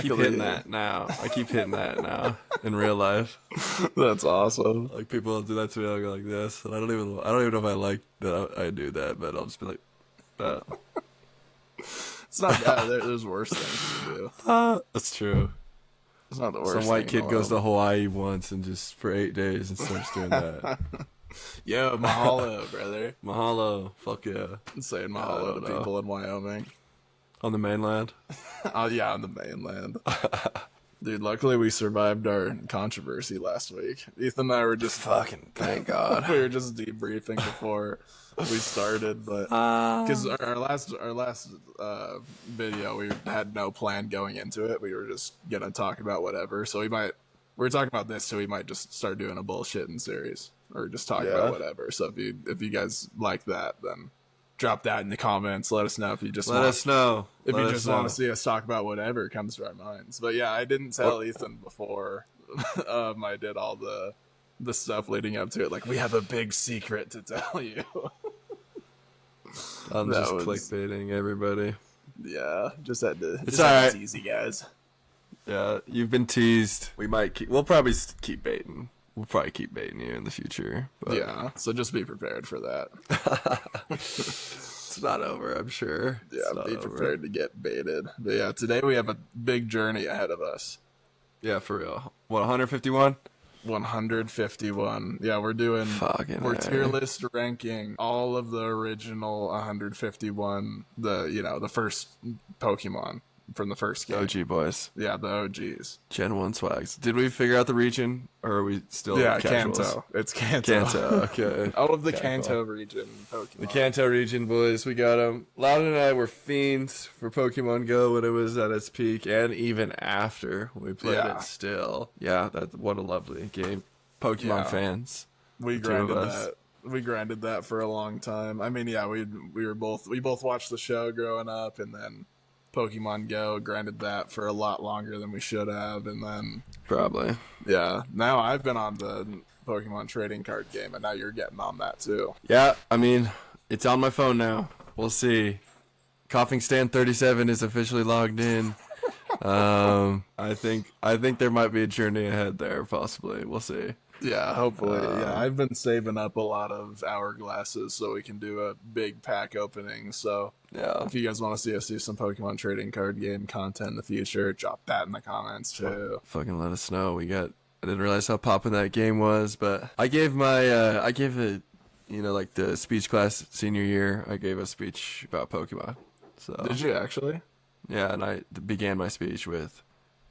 keep hitting that now. I keep hitting that now in real life. That's awesome. Like people will do that to me, I'll go like this, and I don't even know if I like that I do that, but I'll just be like, that. It's not bad. There's worse things to do. That's true. It's not the worst. Some white thing in kid the goes to world. Hawaii once and just for 8 days and starts doing that. Yo, mahalo, brother. Mahalo, fuck yeah. I'm saying I mahalo don't to know. people in Wyoming. On the mainland. Oh yeah, on the mainland. Dude, luckily we survived our controversy last week. Ethan and I were just Fucking thank God. we were just debriefing before we started, but because our last video we had no plan going into it. We were just gonna talk about whatever. So we're talking about this, so we might just start doing a bullshitting series or just talk about whatever. So if you guys like that, then drop that in the comments. Let us know if you just Let us know. if Let you us just know. want to see us talk about whatever comes to our minds. But yeah, I didn't tell Ethan before I did all the stuff leading up to it. Like, we have a big secret to tell you. I'm That just was- clickbaiting everybody. Yeah, just had to. It's just had alright. to tease you guys. Yeah, you've been teased. We'll probably keep baiting. We'll probably keep baiting you in the future. But Yeah, so just be prepared for that. it's not over, I'm sure. Yeah, It's not be over. prepared to get baited. But yeah, today we have a big journey ahead of us. Yeah, for real. What, 151? 151. Yeah, we're doing. Fucking We're A. tier list ranking all of the original 151. The first Pokemon from the first game. OG boys. Yeah, the OGs. Gen 1 swags. Did we figure out the region? Or are we still Yeah, casuals? Kanto. It's Kanto. Kanto, okay. All of the Okay, Kanto cool. region Pokemon. The Kanto region, boys, we got them. Loudon and I were fiends for Pokemon Go when it was at its peak, and even after we played Yeah. it still. Yeah, what a lovely game. Pokemon Yeah. fans. We the two of grinded us. that. We grinded that for a long time. I mean, yeah, we both watched the show growing up, and then Pokemon Go grinded that for a lot longer than we should have, and then Probably. yeah, now I've been on the Pokemon trading card game, and now you're getting on that too. Yeah, I mean, it's on my phone now. We'll see. Coughing Stand 37 is officially logged in. I think there might be a journey ahead there, possibly. We'll see. Yeah, hopefully. Yeah, I've been saving up a lot of hourglasses so we can do a big pack opening. So Yeah. if you guys want to see us do some Pokemon trading card game content in the future, drop that in the comments too. Fucking let us know. I didn't realize how poppin' that game was, but I gave it, like the speech class senior year, I gave a speech about Pokemon. So Did you actually? yeah, and I began my speech with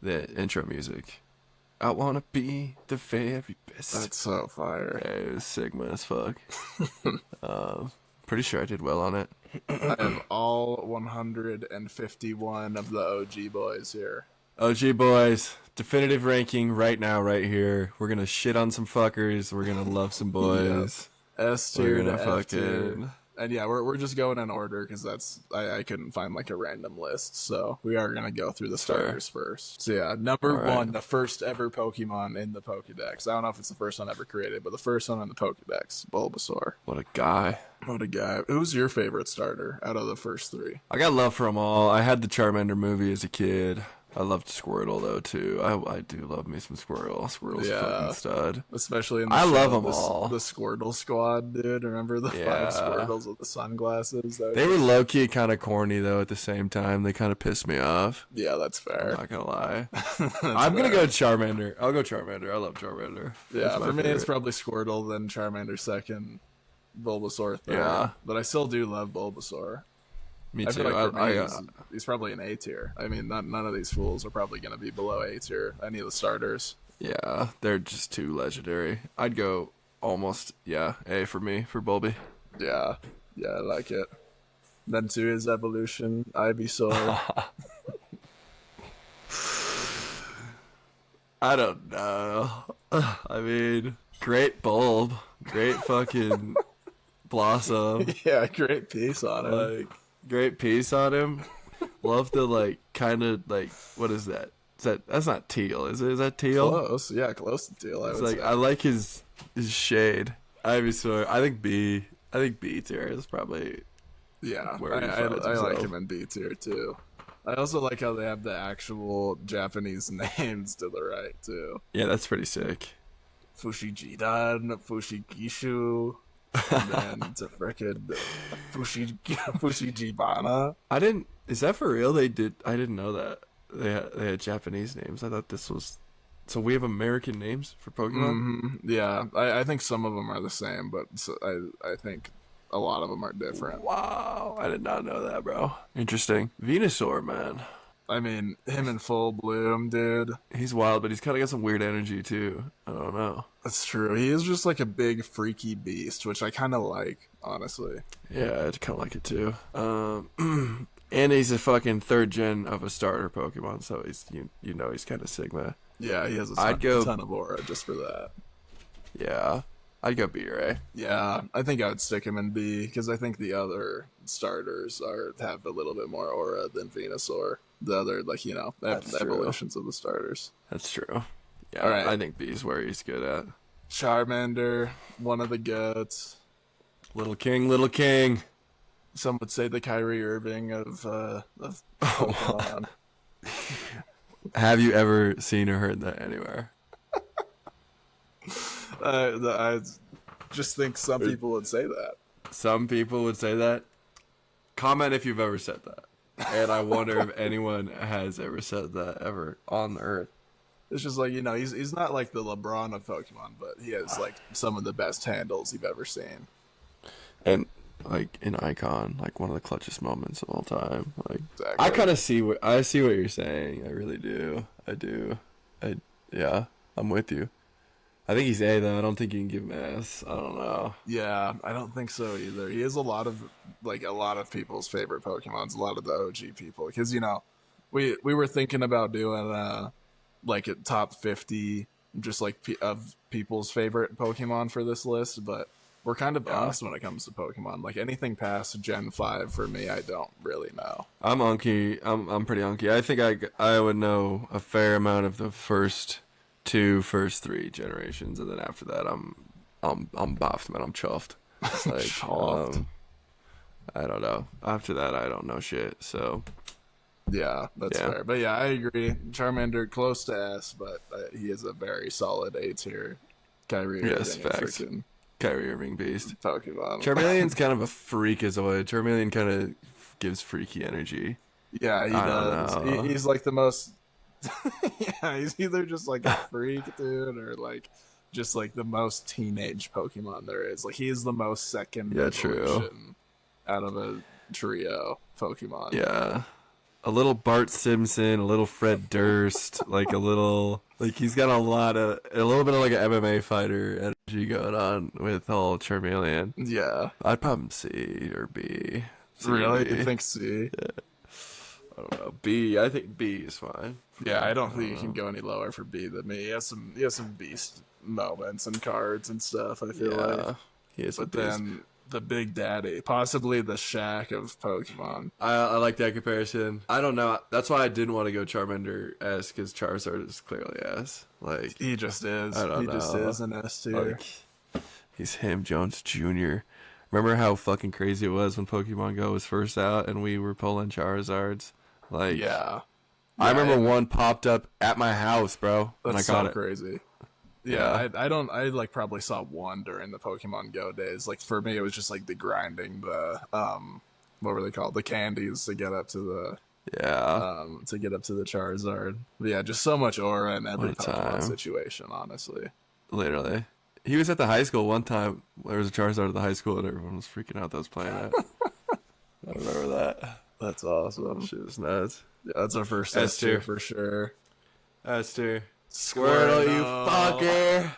the intro music. I wanna be the very best. That's so fire. Yeah, it was Sigma as fuck. Pretty sure I did well on it. I have all 151 of the OG boys here. OG boys, definitive ranking right now, right here. We're gonna shit on some fuckers. We're gonna love some boys. S We're tier to gonna F tier. fucking. And yeah, we're just going in order because I couldn't find like a random list, so we are gonna go through the starters first. So yeah, number All right. one, the first ever Pokemon in the Pokedex. I don't know if it's the first one ever created, but the first one in the Pokedex, Bulbasaur. What a guy. What a guy! Who's your favorite starter out of the first three? I got love for them all. I had the Charmander movie as a kid. I loved Squirtle though too. I do love me some Squirtle. Squirtle's a fucking stud. Especially in the I show, love 'em the, all. The Squirtle squad, dude. Remember the Yeah. 5 Squirtles with the sunglasses? That They was- were low key kind of corny though. At the same time, they kind of pissed me off. Yeah, that's I'm fair. not gonna lie. That's I'm gonna fair. go Charmander. I'll go Charmander. I love Charmander. Yeah, That's my for me it's favorite. probably Squirtle, then Charmander second, Bulbasaur third. Yeah. But I still do love Bulbasaur. Me I too. feel like for me, I, he's probably an A tier. I mean, none of these fools are probably going to be below A tier. Any of the starters. yeah, they're just too legendary. I'd go almost A for me for Bulby. Yeah, I like it. Then to his evolution, Ivysaur. I don't know. I mean, great bulb, great fucking blossom, Yeah, great piece on it. like great piece on him. Love the kind of what is that? That's not teal, is it? Is that teal? Close, yeah, close to teal. I It's would like say. I like his shade. Ivysaur. I think B. I think B tier is probably Yeah, where he I finds like himself. him in B tier too. I also like how they have the actual Japanese names to the right too. Yeah, that's pretty sick. Fushijidan, Fushigishu, and then it's a frickin' Fushijibana. I didn't. Is that for real? They did. I didn't know that they had Japanese names. I thought this was. So we have American names for Pokemon. Yeah, I think some of them are the same, but I think a lot of them are different. Wow, I did not know that, bro. Interesting. Venusaur, man. I mean, him in full bloom, dude. He's wild, but he's kind of got some weird energy too. I don't know. That's true. He is just like a big freaky beast, which I kind of like, honestly. Yeah, I kind of like it too. And he's a fucking third gen of a starter Pokemon, so he's you know he's kind of Sigma. Yeah, he has a ton of aura just for that. Yeah, I'd go B or A. Yeah, I think I would stick him in B because I think the other starters have a little bit more aura than Venusaur. The other, like, evolutions of the starters. That's true. Yeah, all right. I think B is where he's good at. Charmander, one of the goats. Little King. Some would say the Kyrie Irving of Pokemon. Have you ever seen or heard that anywhere? I just think some people would say that. Some people would say that. Comment if you've ever said that. And I wonder if anyone has ever said that ever on the earth. It's just like, he's not like the LeBron of Pokemon, but he has like some of the best handles you've ever seen. And like an icon, like one of the clutchest moments of all time. Like exactly. I kind of see what you're saying. I really do. Yeah, I'm with you. I think he's A though. I don't think you can give him S. I don't know. Yeah, I don't think so either. He is a lot of people's favorite Pokemons, a lot of the OG people, because we were thinking about doing like a top 50 just like of people's favorite Pokemon for this list, but we're kind of honest when it comes to Pokemon. Like anything past Gen 5 for me, I don't really know. I'm unky. I'm pretty unky. I think I would know a fair amount of the first three generations, and then after that I'm buffed, man. I'm chuffed. Like, chuffed. I don't know. After that I don't know shit. So yeah, that's fair. But yeah, I agree. Charmander close to S, but he is a very solid A tier. Kyrie yes, facts. Kyrie Irving beast. Pokemon. Charmeleon's kind of a freakazoid. Charmeleon kind of gives freaky energy. Yeah, he does. He's like the most. Yeah, he's either just like a freak, dude, or like just like the most teenage Pokemon there is. Like he is the most second evolution out of a trio Pokemon. Yeah. A little Bart Simpson, a little Fred Durst, like he's got a little bit of like an MMA fighter energy going on with all Charmeleon. Yeah. I'd probably C or B. Really? You think C? Yeah. I don't know. B. I think B is fine. Yeah, I don't think you can go any lower for B than me. He has some beast moments and cards and stuff, I feel like. He is but then the Big Daddy, possibly the Shaq of Pokemon. I like that comparison. I don't know. That's why I didn't want to go Charmander S, because Charizard is clearly S. Like he just is. He just is an S tier. Like, he's him, Jones Jr. Remember how fucking crazy it was when Pokemon Go was first out and we were pulling Charizards? Like, yeah. I remember one popped up at my house, bro. That's so crazy. Yeah, I like probably saw one during the Pokemon Go days. Like for me, it was just like the grinding, the what were they called? The candies to get up to the Charizard. But yeah, just so much aura in every Pokemon situation, honestly. Literally. He was at the high school one time. There was a Charizard at the high school and everyone was freaking out that was playing it. I remember that. That's awesome. Shit was nuts. Yeah, that's our first S tier for sure. S tier. Squirtle, you fucker!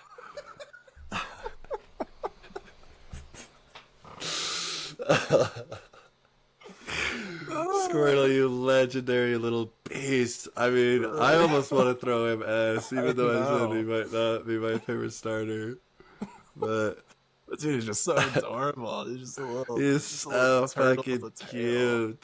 Squirtle, you legendary little beast. I mean, I almost want to throw him S, even though I said he might not be my favorite starter. But dude, he's just so adorable. He's just a little. He's so fucking cute.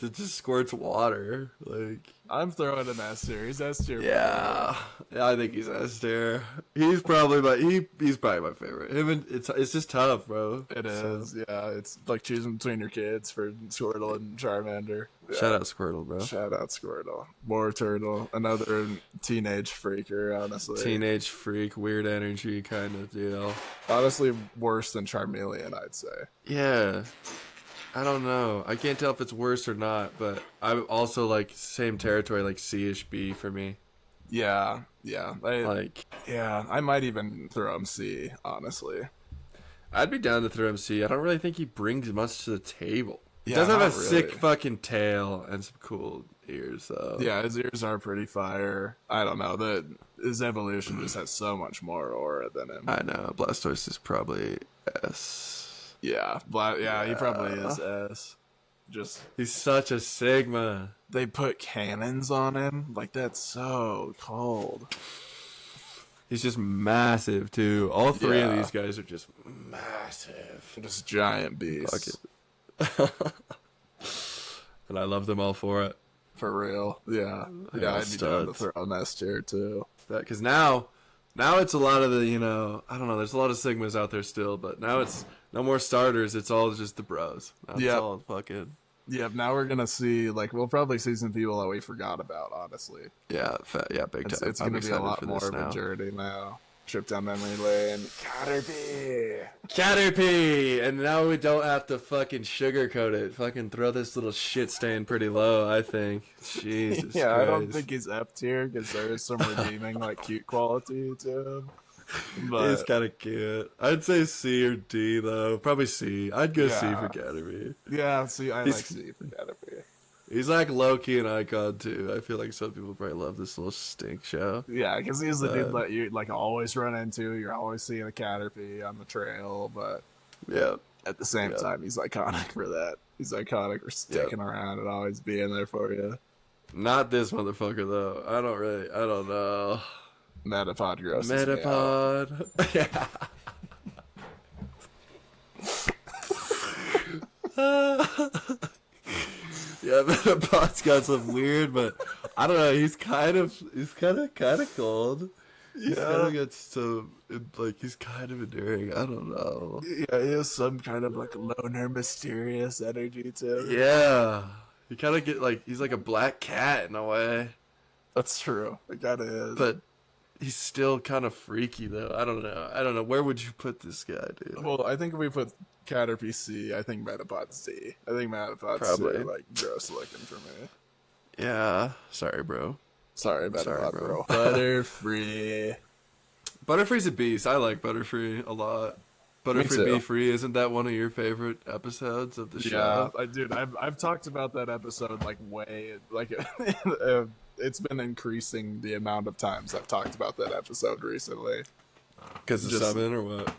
It just squirts water. Like, I'm throwing an S tier. He's S tier. Yeah, I think he's S tier. He's probably he's probably my favorite. Him and it's just tough, bro. It So, is, yeah. It's like choosing between your kids for Squirtle and Charmander. Yeah. shout out Squirtle, bro. Shout out Squirtle. More Turtle. Another teenage freaker, honestly. Teenage freak, weird energy kind of deal. Honestly, worse than Charmeleon, I'd say. Yeah. I don't know. I can't tell if it's worse or not, but I'm also like same territory, like C-ish B for me. Yeah. Like, I might even throw him C, honestly. I'd be down to throw him C. I don't really think he brings much to the table. He Yeah, does have a not sick really. fucking tail and some cool ears, though. Yeah, his ears are pretty fire. I don't know. His evolution just has so much more aura than him. I know. Blastoise is probably S. Yeah, he probably is S. Just He's such a Sigma. they put cannons on him. Like that's so cold. He's just massive, too. All three of Yeah. these guys are just massive. Just giant beasts. Fuck it. And I love them all for it. For real. Yeah. They Yeah, all I'd be down to studs. throw an S tier too. Because now it's a lot of the, I don't know, there's a lot of Sigmas out there still, but now it's no more starters. It's all just the bros. Now it's Yep. all fucking, Yep, now we're gonna see we'll probably see some people that we forgot about, honestly. big It's, time. it's I'm gonna be a excited lot for more this of now. a journey now. Trip down memory lane. Caterpie. Caterpie! And now we don't have to fucking sugarcoat it. Fucking throw this little shit stain pretty low, I think. Jesus Yeah, Christ. I don't think he's F tier because there is some redeeming cute quality to him. But He's kind of cute. I'd say C or D, though. Probably C. I'd go C Yeah. for Caterpie. yeah, see, I He's- like C for Caterpie. He's like low-key an icon, too. I feel like some people probably love this little stink show. Yeah, because he's the dude that you always run into. You're always seeing a Caterpie on the trail, but Yeah. at the same Yeah. time, he's iconic for that. He's iconic for sticking around and always being there for you. Not this motherfucker, though. I don't know. Metapod grosses me out. Metapod. Yeah. Yeah, Metapod's got some weird, but I don't know. He's kind of cold. He's kind of got some, he's kind of enduring. I don't know. Yeah, he has some kind of loner, mysterious energy to him. Yeah, you kind of get he's like a black cat in a way, That's true. It kinda is. but he's still kind of freaky though. I don't know. Where would you put this guy, dude? Well, I think if we put Caterpie C, I think Metapod's D. I think Metapod's Probably. gross looking for me. Yeah, sorry, bro. Sorry, Metapod, Sorry, bro. bro. Butterfree. Butterfree's a beast. I like Butterfree a lot. Butterfree too. Be Free, isn't that one of your favorite episodes of the show? Yeah, I've talked about that episode way it's been increasing the amount of times I've talked about that episode recently. Because of Just- subbing or what?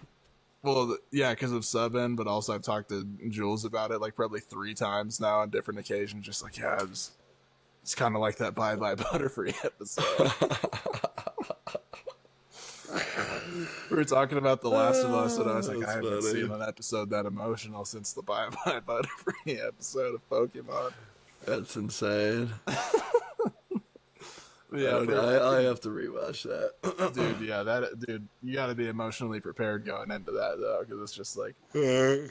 Well, yeah, because of subbing, but also I've talked to Jules about it probably 3 times now on different occasions. Just it's kind of like that Bye Bye Butterfree episode. We were talking about The Last of Us, and I was like, That's I haven't funny. seen an episode that emotional since the Bye Bye Butterfree episode of Pokemon. That's insane. Yeah, I have to rewatch that. dude, you got to be emotionally prepared going into that though, because it's just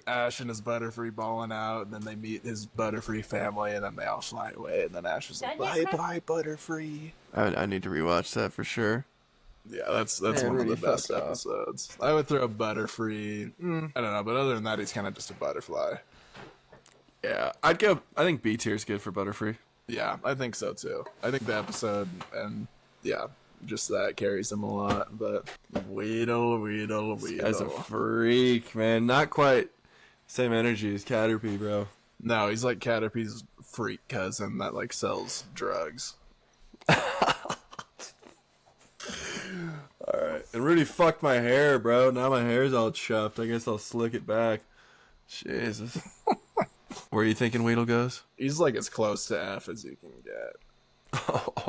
Ash and his Butterfree balling out, and then they meet his Butterfree family, and then they all fly away, and then Ash is like, "Bye bye, Butterfree." I need to rewatch that for sure. Yeah, that's one of really the best fucked up. episodes. I would throw Butterfree. I don't know, but other than that, he's kind of just a butterfly. Yeah, I think B tier is good for Butterfree. Yeah, I think so too. I think the episode and just that carries him a lot. But Weedle. As a freak, man. Not quite same energy as Caterpie, bro. No, he's like Caterpie's freak cousin that sells drugs. Alright. And Rudy fucked my hair, bro. Now my hair's all chuffed. I guess I'll slick it back. Jesus. Where are you thinking Weedle goes? He's as close to F as you can get.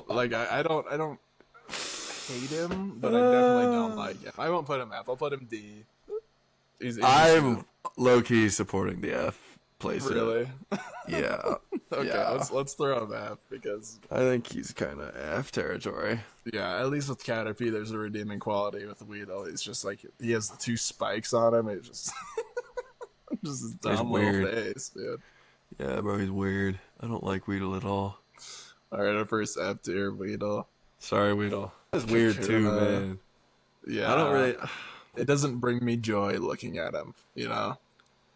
I don't hate him, but I definitely don't like him. I won't put him F. I'll put him D. He's I'm low-key supporting the F place it. Really? Yeah. Okay, Yeah. let's throw him F because I think he's kind of F territory. yeah, at least with Caterpie, there's a redeeming quality. With Weedle, he's just like he has the two spikes on him. It's just just his dumb little weird. face, dude. Yeah, bro, he's weird. I don't like Weedle at all. All right, our first F tier Weedle. Sorry, Weedle. That's weird too, man. Yeah, I don't really. It doesn't bring me joy looking at him. You know.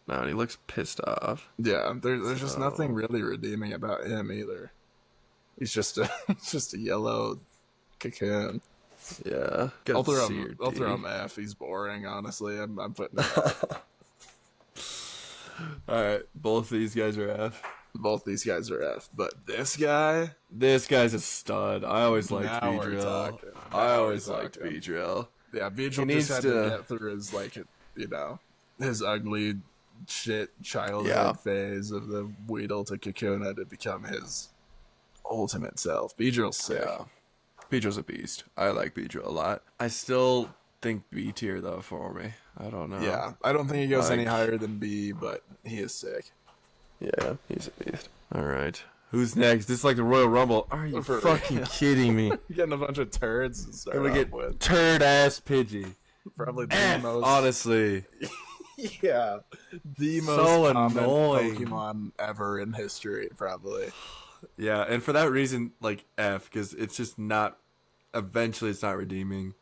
No, and he looks pissed off. Yeah, there's just nothing really redeeming about him either. He's just a he's just a yellow cocoon. Yeah. I'll throw him F. He's boring, honestly. I'm putting him Alright, both these guys are F. both these guys are F. But this guy, This guy's a stud. I always liked Now we're Beedrill. talking. I Now always we're liked talking. Beedrill. yeah, He Beedrill needs just had to to- get through his his ugly shit childhood Yeah. phase of the Weedle to Kakuna to become his ultimate self. Beedrill's sick. Yeah. Beedrill's a beast. I like Beedrill a lot. I still think B tier though for me. I don't know. Yeah, I don't think he goes any Like- higher than B, but he is sick. Yeah, he's a beast. Alright. Who's next? This is like the Royal Rumble. Are you For fucking real. kidding me? You're getting a bunch of turds to start And we off get with. turd ass Pidgey. Probably the F, most honestly. yeah, the So most common annoying. Pokemon ever in history, probably. Yeah, and for that reason, like F, because it's just not. Eventually, it's not redeeming.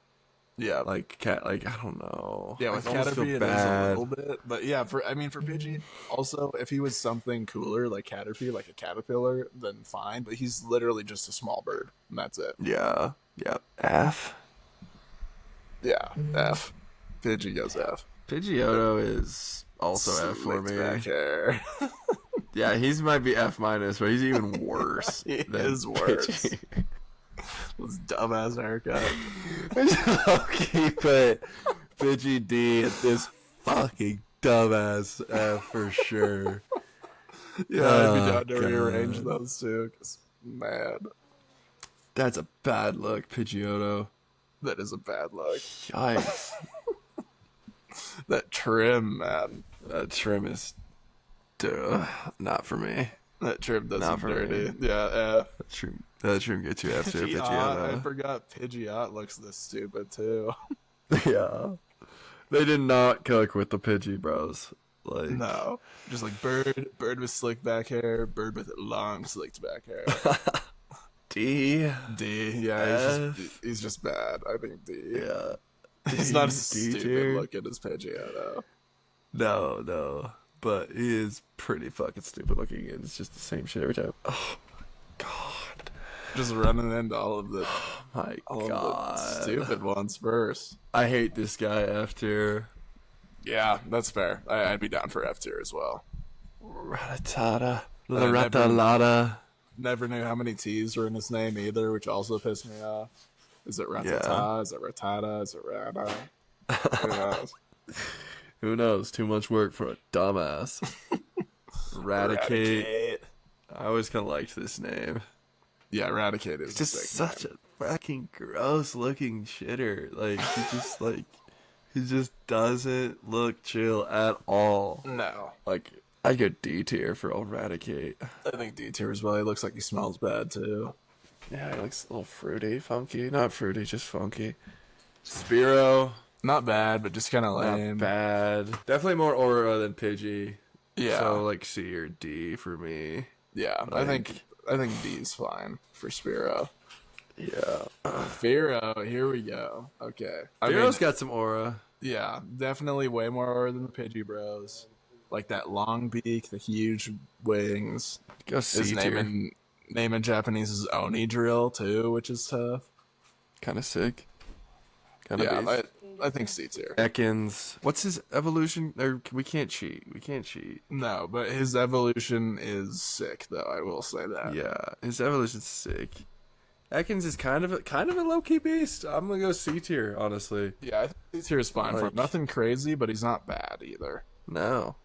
Yeah, Like cat, like I don't know. yeah, with I almost feel Caterpie it is a bad. little bit, but yeah, for Pidgey, also if he was something cooler like Caterpie, like a caterpillar, then fine. But he's literally just a small bird, and that's it. Yeah, yeah. F. Yeah, F. Pidgey goes F. Pidgeotto is also F for Slicked me. back hair. Yeah, he's might be F minus, but he's even worse. He than is worse. Pidgey. This dumbass haircut. Okay, but Pidgey D at this fucking dumbass F for sure. Yeah, I'd be Oh, down to rearrange God. those two. 'Cause, man, That's a bad look, Pidgeotto. that is a bad look. Yikes. That trim, man. That trim is not for me. That trim does Not him for dirty. me. Yeah, That trim gets you F to Pidgeot. I Pidgeotto. forgot Pidgeot looks this stupid too. Yeah. They did not cook with the Pidgey bros. Like No, just like bird with slick back hair, bird with long slicked back hair. D. D, yeah, F. he's just bad. I think D. Yeah. He's not as D stupid tier? looking as Pidgeot. No. But he is pretty fucking stupid looking and it's just the same shit every time. Oh my god. Just running into all of the My all god. of the stupid ones first. I hate this guy F tier. Yeah, that's fair. I'd be down for F tier as well. Rattata. never- Ratalata. Never knew how many T's were in his name either, which also pissed me off. Is it Ratata? Yeah. Is it Ratata? Is it Rata? Who knows? Who knows? Too much work for a dumbass. Raticate. I always kind of liked this name. Yeah, Eradicate is Just such a fucking gross looking shitter. Like he just doesn't look chill at all. No. Like I'd go D tier for Eradicate. I think D tier as well. He looks like he smells bad too. Yeah, he looks a little fruity, funky. Not fruity, just funky. Spearow, Not bad, but just kind of not lame. bad. Definitely more aura than Pidgey. Yeah. So like C or D for me. Yeah, I think D is fine for Spearow. Yeah. Fearow, here we go. Okay. Spearow's got some aura. yeah, definitely way more aura than the Pidgey Bros. Like that long beak, the huge wings. Go C His tier. name in Japanese is Oni Drill too, which is tough. Kind of sick. Kind of Yeah, I think C tier. Ekans. What's his evolution? Or we can't cheat. No, but his evolution is sick though. I will say that. Yeah, his evolution's sick. Ekans is kind of a low key beast. I'm gonna go C tier, honestly. Yeah, I think C tier is fine for him. Like- Nothing crazy, but he's not bad either. No.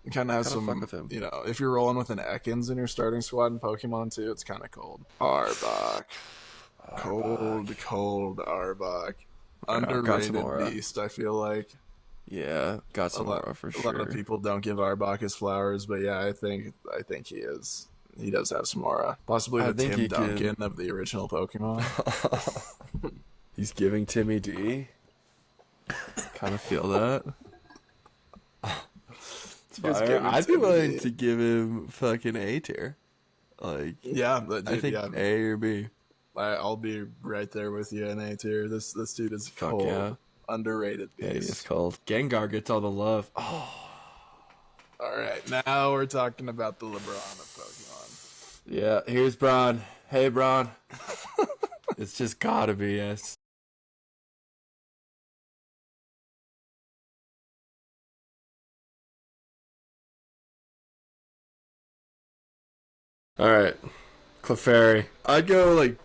He kind of has Kinda some, fuck with him. you know, if you're rolling with an Ekans in your starting squad in Pokemon too, it's kind of cold. Arbok. Cold Arbok. got some Underrated aura. beast, I feel like. Yeah, got some aura for A lot of sure. people don't give Arbok his flowers, but yeah, I think he is. He does have some aura. Possibly I the think Tim he can. Duncan of the original Pokemon. He's giving Timmy D. Kind of feel that. It's Just fire. giving I'd be Timmy willing D. to give him fucking A tier. Like, Yeah, but I dude, think yeah, A or B. I'll be right there with you in A tier. This dude is Fuck cold, yeah. underrated Yeah, he is beast. cold. Gengar gets all the love. Oh, All right, now we're talking about the LeBron of Pokemon. yeah. Here's Braun. Hey, Braun. It's just gotta be yes. All right, Clefairy. I'd go like.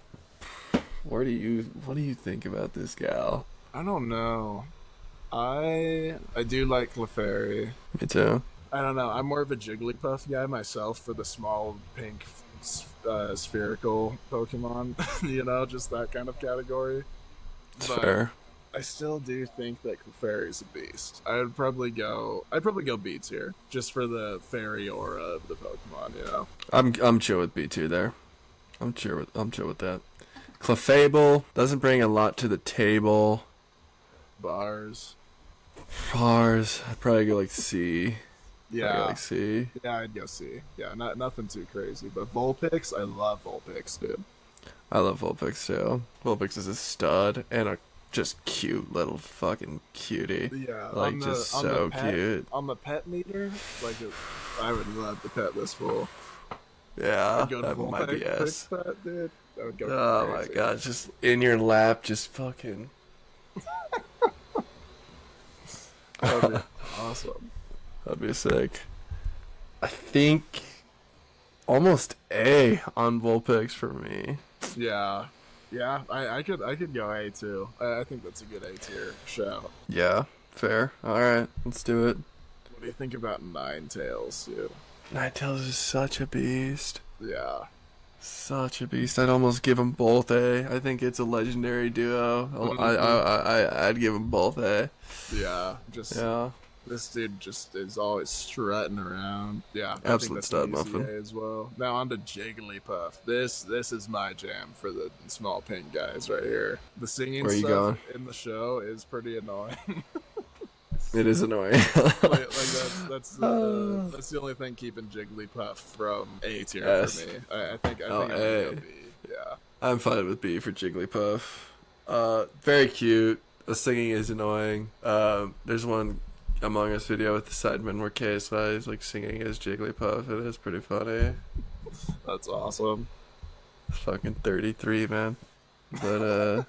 What do you think about this gal? I don't know. I do like Clefairy. Me too. I don't know. I'm more of a Jigglypuff guy myself for the small pink spherical Pokemon. You know, just that kind of category. It's But fair. I still do think that Clefairy's a beast. I'd probably go B tier just for the fairy aura of the Pokemon. You know, I'm chill with B2 there. I'm chill with that. Clefable doesn't bring a lot to the table. bars. Bars, I'd probably go like C. Probably go Yeah, like C. yeah, I'd go C. Yeah, nothing too crazy. But Vulpix, I love Vulpix, dude. I love Vulpix too. Vulpix is a stud and a just cute little fucking cutie. Yeah, Like just so cute. on the pet meter, I would love to pet this fool. Yeah, I'd go to that full might be pet, S. quick pet, dude. That would go Oh my crazy. god, just in your lap, just fucking. That'd be awesome. That'd be sick. I think almost A on Vulpix for me. Yeah, yeah. I could go A too. I think that's a good A tier show. Yeah, fair. All right, let's do it. What do you think about Ninetales, dude? Ninetales is such a beast. Yeah, Such a beast. I'd almost give them both A. I think it's a legendary duo. I'd give them both A. yeah. Just Yeah. this dude just is always strutting around. Yeah, I think Absolute that's stud an easy muffin. A as well. Now on to Jigglypuff. This is my jam for the small pink guys right here. The singing Where you stuff going? in the show is pretty annoying. It is annoying. That's the only thing keeping Jigglypuff from A tier Yes. for me. I think Oh, I'm gonna A. go B. Yeah. I'm fine with B for Jigglypuff. Very cute. The singing is annoying. There's one Among Us video with the Sidemen where KSI is like singing as Jigglypuff. It is pretty funny. That's awesome. Fucking 33, man. But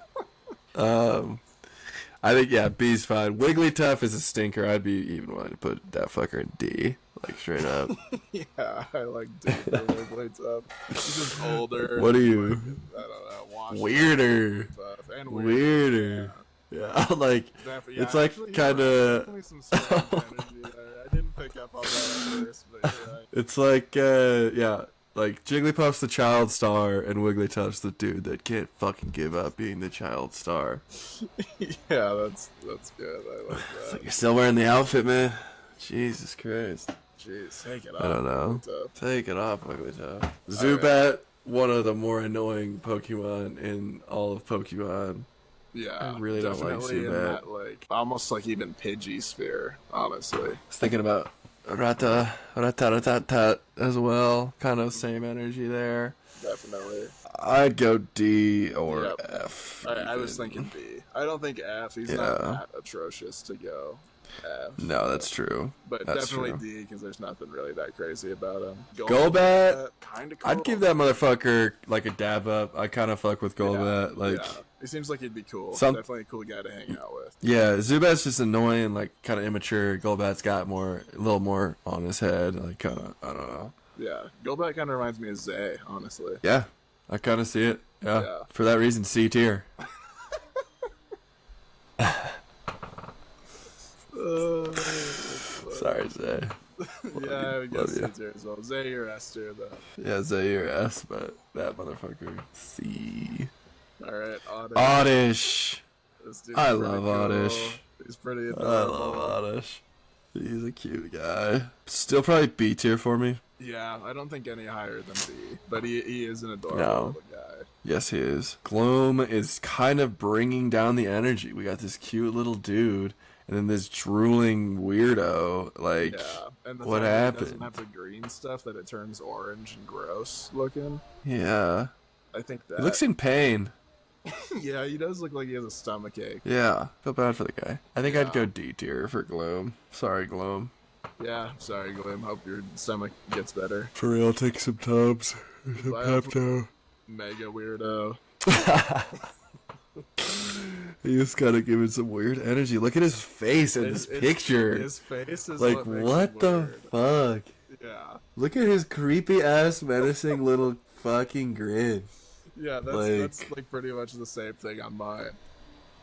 I think yeah, B's fine. Wigglytuff is a stinker. I'd be even willing to put that fucker in D, like straight up. Yeah, I like D for Wigglytuff. He's just older. What are you? Like, I don't know. Washed Weirder. Stuff and Weirder. Yeah, like Definitely, it's like actually, kind definitely of. some strange energy there. I didn't pick up on that at first, but you're right. It's like yeah, like Jigglypuff's the child star and Wigglytuff's the dude that can't fucking give up being the child star. Yeah, that's good. I like It's that. like you're still wearing the outfit, man. Jesus Christ. Jeez, take it off. I don't know. Wigglytuff. Take it off, Wigglytuff. Zubat, one of the more annoying Pokemon in all of Pokemon. Yeah, I really don't like definitely in Zubat. that like almost like even Pidgey sphere, honestly. I was thinking about Ratatatat as well. Kind of same energy there. Definitely. I'd go D or Yep. F. I was even. thinking B. I don't think F. He's not that atrocious to go F. No, that's true. But That's definitely true. D because there's nothing really that crazy about him. Golbat, kind of cool. I'd give that motherfucker like a dab up. I kind of fuck with Golbat. Like, yeah. He seems like he'd be cool. Some- Definitely a cool guy to hang out with. yeah, Zubat's just annoying, like kind of immature. Golbat's got a little more on his head. Like, kind of, I don't know. Yeah, Golbat kind of reminds me of Zay, honestly. Yeah, I kind of see it. Yeah. Yeah. For that reason, C tier. Sorry, Zay. Yeah, I guess Love you. C tier as well. Zay or S tier though. Yeah, Zay or S, but that motherfucker C. All right, Oddish. Oddish. This dude's I pretty love cool. Oddish. He's pretty I adorable. love Oddish. He's a cute guy. Still probably B tier for me. Yeah, I don't think any higher than B, but he is an adorable No. little guy. Yes, he is. Gloom is kind of bringing down the energy. We got this cute little dude, and then this drooling weirdo. Like, Yeah, and the what fact that he happened? doesn't have the green stuff, that it turns orange and gross looking. Yeah. I think that He looks in pain. yeah, he does look like he has a stomach ache. Yeah. Feel bad for the guy. I think I'd Yeah. go D tier for Gloom. Sorry, Gloom. Yeah, sorry, Glim. Hope your stomach gets better. For real, take some Tubs. Some Pepto. Mega weirdo. You just gotta give it some weird energy. Look at his face in this picture. His face is Like, what makes what it the weird. fuck? Yeah. Look at his creepy ass, menacing little fucking grin. Yeah, that's like pretty much the same thing on mine.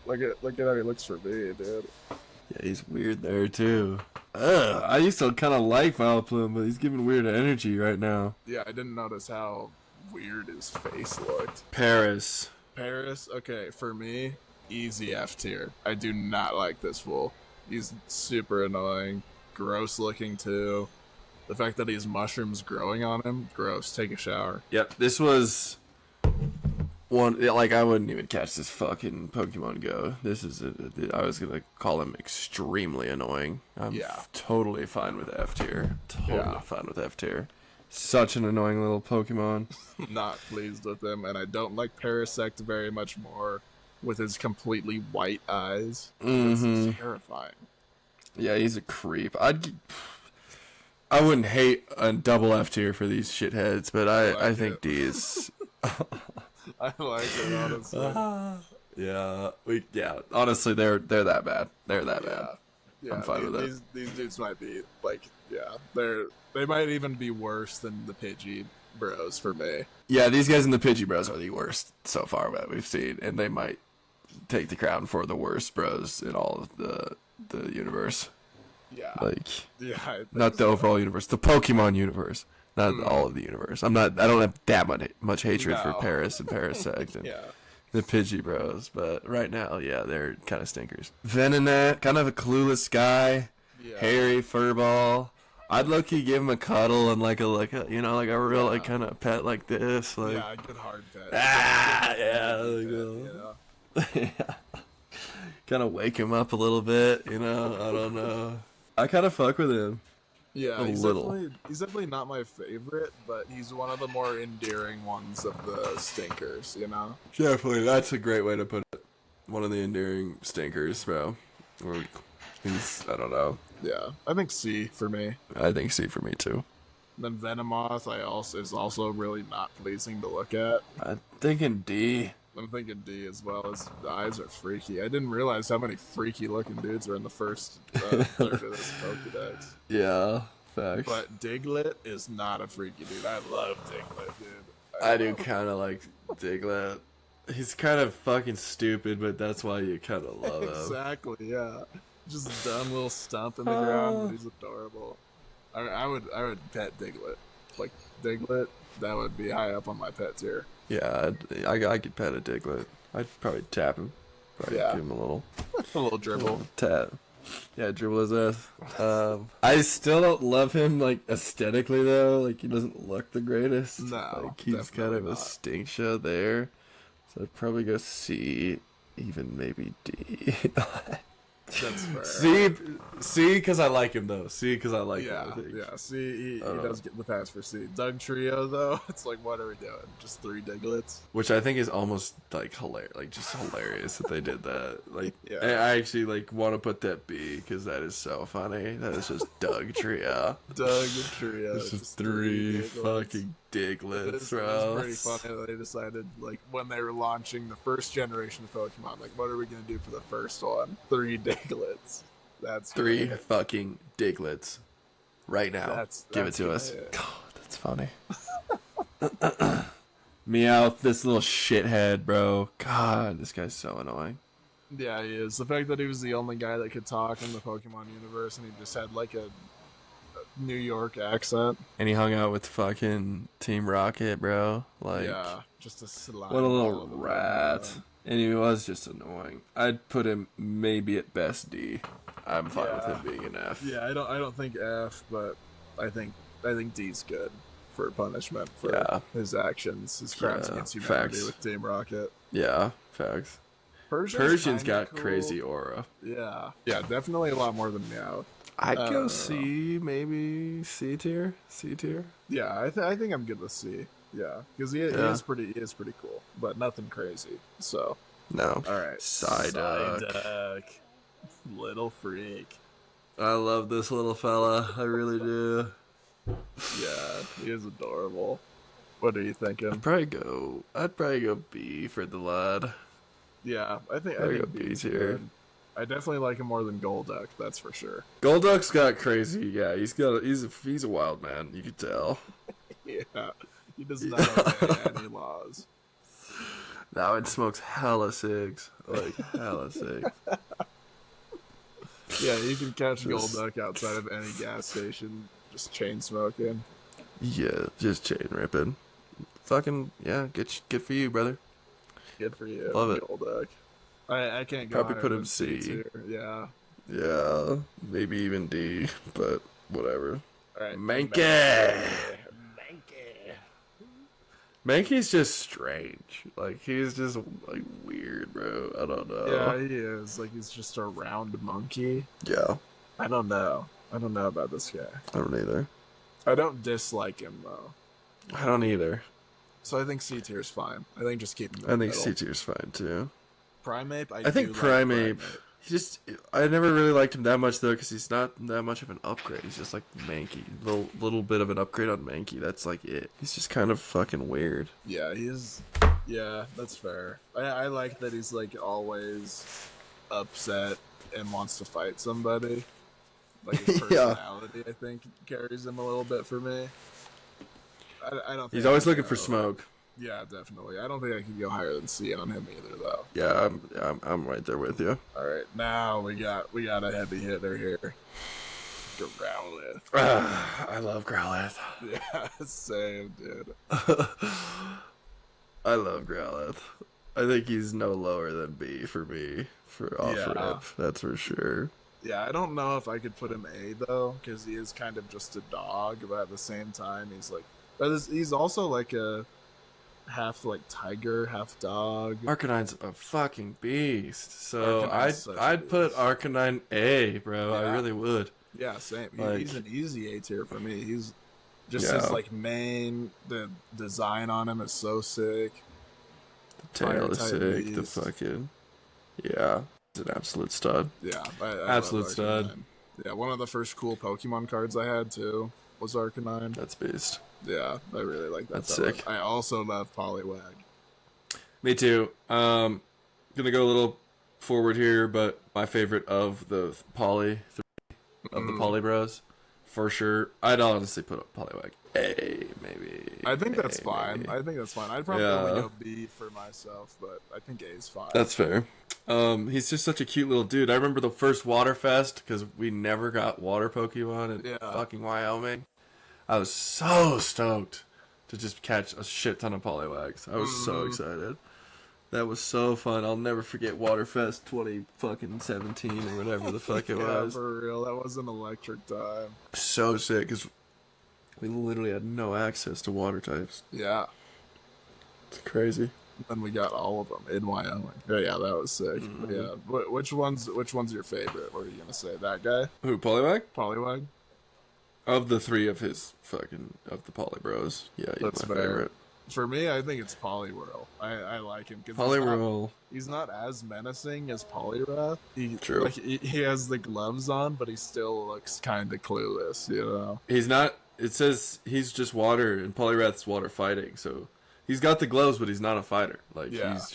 Look at how he looks for me, dude. Yeah, he's weird there too. Ugh, I used to kind of like Vileplume, but he's giving weird energy right now. Yeah, I didn't notice how weird his face looked. Paris. Paris, okay, for me, easy F tier. I do not like this fool. He's super annoying, gross looking too. The fact that he has mushrooms growing on him, gross. Take a shower. Yep, this was one, like, I wouldn't even catch this fucking Pokemon Go. This is, I was gonna call him extremely annoying. I'm Yeah. totally fine with F tier. Totally Yeah. fine with F tier. Such an annoying little Pokemon. Not pleased with him, and I don't like Parasect very much more with his completely white eyes. Mhm. It's terrifying. Yeah, he's a creep. I wouldn't hate a double F tier for these shitheads, but I like think it. D is. I like it, honestly. Yeah. Honestly, they're that bad. They're that Yeah. bad. Yeah, I'm fine with it. These dudes might be like, yeah, they might even be worse than the Pidgey bros for me. Yeah, these guys in the Pidgey Bros are the worst so far that we've seen, and they might take the crown for the worst bros in all of the universe. Yeah, Like, yeah, I think not the so. overall universe, the Pokemon universe, not all of the universe. I don't have that much hatred for No. Paris and Parasect and Yeah, the Pidgey Bros, but right now, yeah, they're kind of stinkers. Venonat, kind of a clueless guy. yeah, Hairy furball. I'd low-key give him a cuddle and like a a real like kind of pet like this, like yeah, good hard pet. yeah, Good like, pet, you know? yeah. Kind of wake him up a little bit, I don't know. I kind of fuck with him. Yeah, A little. He's definitely not my favorite, but he's one of the more endearing ones of the stinkers. You know? Definitely, that's a great way to put it. One of the endearing stinkers, bro. He's, I don't know. Yeah, I think C for me. I think C for me too. Then Venomoth, is also really not pleasing to look at. I'm thinking D. I'm thinking D as well. As the eyes are freaky. I didn't realize how many freaky looking dudes are in the first third of this Pokedex. Yeah, facts. But Diglett is not a freaky dude. I love Diglett, dude. I do kind of like Diglett. He's kind of fucking stupid, but that's why you kind of love him. Exactly, yeah. Just a dumb little stump in the ground, but he's adorable. I would pet Diglett. Like Diglett, that would be high up on my pet tier. Yeah, I could pet a Diglett. I'd probably tap him. Probably Yeah. give him a little A little dribble. tap. Yeah, dribble his ass. I still don't love him, like, aesthetically, though. Like, he doesn't look the greatest. No, Like, he's kind of definitely a not. stink show there. So I'd probably go C, even maybe D. That's fair. C, because I like him, though. C, because I like him, Yeah, I think. yeah. See, he don't does get the pass for C. Doug Trio, though, it's like, what are we doing? Just 3 Diglets? Which I think is almost, like, just hilarious that they did that. Like, Yeah. I actually, like, want to put that B, because that is so funny. That is just Doug Trio. Doug Trio. It's just 3 Diglets. fucking Diglets, It's bro. pretty funny that they decided, like, when they were launching the first generation of Pokemon, like, what are we going to do for the first one? 3 Diglets. That's 3 great. fucking Diglets. Right now. Give it that's to us. great. God, that's funny. Meowth, this little shithead, bro. God, this guy's so annoying. Yeah, he is. The fact that he was the only guy that could talk in the Pokemon universe, and he just had like New York accent. And he hung out with fucking Team Rocket, bro. Like, Yeah, just a slime what a ball little of a rat. man. And he was just annoying. I'd put him maybe at best D. I'm fine with Yeah. him being an F. Yeah, I don't think F, but I think D's good for punishment for Yeah. his actions, his crimes Yeah, against humanity facts. with Team Rocket. Yeah, facts. Persian's got cool. crazy aura. Yeah, yeah, definitely a lot more than Meowth. I'd go C, maybe C tier. C tier. Yeah, I think I'm good with C. Yeah, because he is pretty cool, but nothing crazy. So No. all right, Psyduck. Little freak. I love this little fella. I really do. Yeah, he is adorable. What are you thinking? I'd probably go B for the lad. Yeah, I think B B's tier. good. I definitely like him more than Golduck, that's for sure. Golduck's got crazy. Yeah, he's a wild man. You could tell. Yeah, he does not obey any laws. That one smokes hella cigs. Like hella cigs. Yeah, you can catch Golduck outside of any gas station, just chain smoking. Yeah, just chain ripping. Fucking yeah, good for you, brother. Good for you, Love it. Golduck. I can't go Probably higher put him than C. tier. Yeah. Yeah, maybe even D, but whatever. All right. Mankey. Mankey's just strange. Like he's just like weird, bro. I don't know. Yeah, he is. Like he's just a round monkey. Yeah. I don't know about this guy. I don't either. I don't dislike him though. I don't either. So I think C tier is fine. I think just keep him in I the think middle. C tier's fine too. Primeape, I think Primeape. I never really liked him that much though, because he's not that much of an upgrade. He's just like Mankey, little bit of an upgrade on Mankey. That's like it. He's just kind of fucking weird. Yeah, he's. Yeah, that's fair. I like that he's like always upset and wants to fight somebody. Like his personality, I think, carries him a little bit for me. I don't. Think He's always looking for smoke. Yeah, definitely. I don't think I can go higher than C on him either, though. Yeah, I'm right there with you. All right, now we got a heavy hitter here. Growlithe. I love Growlithe. Yeah, same, dude. I love Growlithe. I think he's no lower than B for me for off-rip. That's for sure. Yeah, I don't know if I could put him A though, because he is kind of just a dog, but at the same time, he's also like a half like tiger, half dog. Arcanine's a fucking beast. So Arcanine's I'd put Arcanine A, bro. Yeah. I really would. Yeah, same. Like, he's an easy A tier for me. He's just Yeah. his like mane. The design on him is so sick. Tail is Fire-type sick. The beast. fucking yeah, he's an absolute stud. Yeah, I Absolute love stud. Arcanine. Yeah, one of the first cool Pokemon cards I had too was Arcanine. That's beast. Yeah, I really like that. That's fella. sick. I also love Poliwag. Me too. Gonna go a little forward here, but my favorite of the the Poly Bros, for sure. I'd honestly put up Poliwag A, maybe. I think that's A, fine. maybe. I think that's fine. I'd probably only go B for myself, but I think A is fine. That's fair. He's just such a cute little dude. I remember the first Waterfest, because we never got water Pokemon in fucking Wyoming. I was so stoked to just catch a shit ton of Poliwags. I was so excited. That was so fun. I'll never forget Waterfest 2017 or whatever the fuck it Yeah, was. for real. That was an electric time. So sick, because we literally had no access to water types. Yeah. It's crazy. And we got all of them in Wyoming. Yeah, that was sick. Yeah. Which one's your favorite? What are you gonna say? That guy? Who, Poliwag? Poliwag? Of the three of of the Poly Bros. Yeah, he's That's my fair. favorite. For me, I think it's Poliwhirl. I like him. Poliwhirl. He's not as menacing as Poliwrath. True. Like, he has the gloves on, but he still looks kind of clueless, you know? He's not. It says he's just water, and Poliwrath's water fighting. So he's got the gloves, but he's not a fighter. Like he's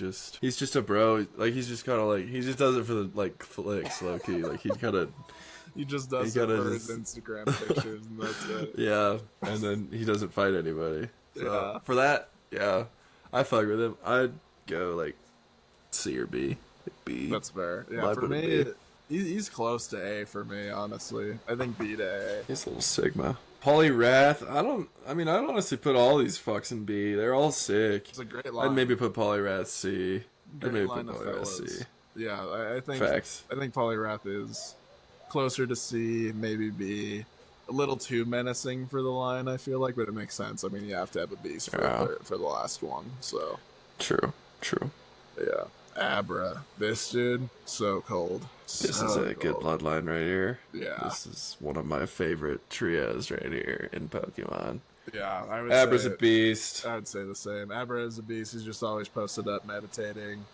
just a bro. Like he's just kind of like he just does it for the like flicks, low key. Like he kind of. He just does it for his Instagram pictures, and that's it. Yeah, and then he doesn't fight anybody. So Yeah. for that, yeah, I fuck with him. I'd go like C or B. Like B. That's fair. Yeah, Well, I for put a me, B. He's close to A for me, honestly. I think B to A. He's a little Sigma. Polyrath, I'd honestly put all these fucks in B. They're all sick. It's a great I'd line. maybe put Polyrath C. I'd Great maybe line put of Polyrath fellas. C. Yeah, I think Facts. I think Polyrath is closer to C, maybe B. A little too menacing for the line, I feel like, but it makes sense. I mean, you have to have a beast for the last one, so True. yeah. Abra, this dude, so cold. This So is a cold. good bloodline right here. Yeah. This is one of my favorite trios right here in Pokemon. Yeah, I would Abra's say a beast. I'd say the same. Abra is a beast. He's just always posted up meditating.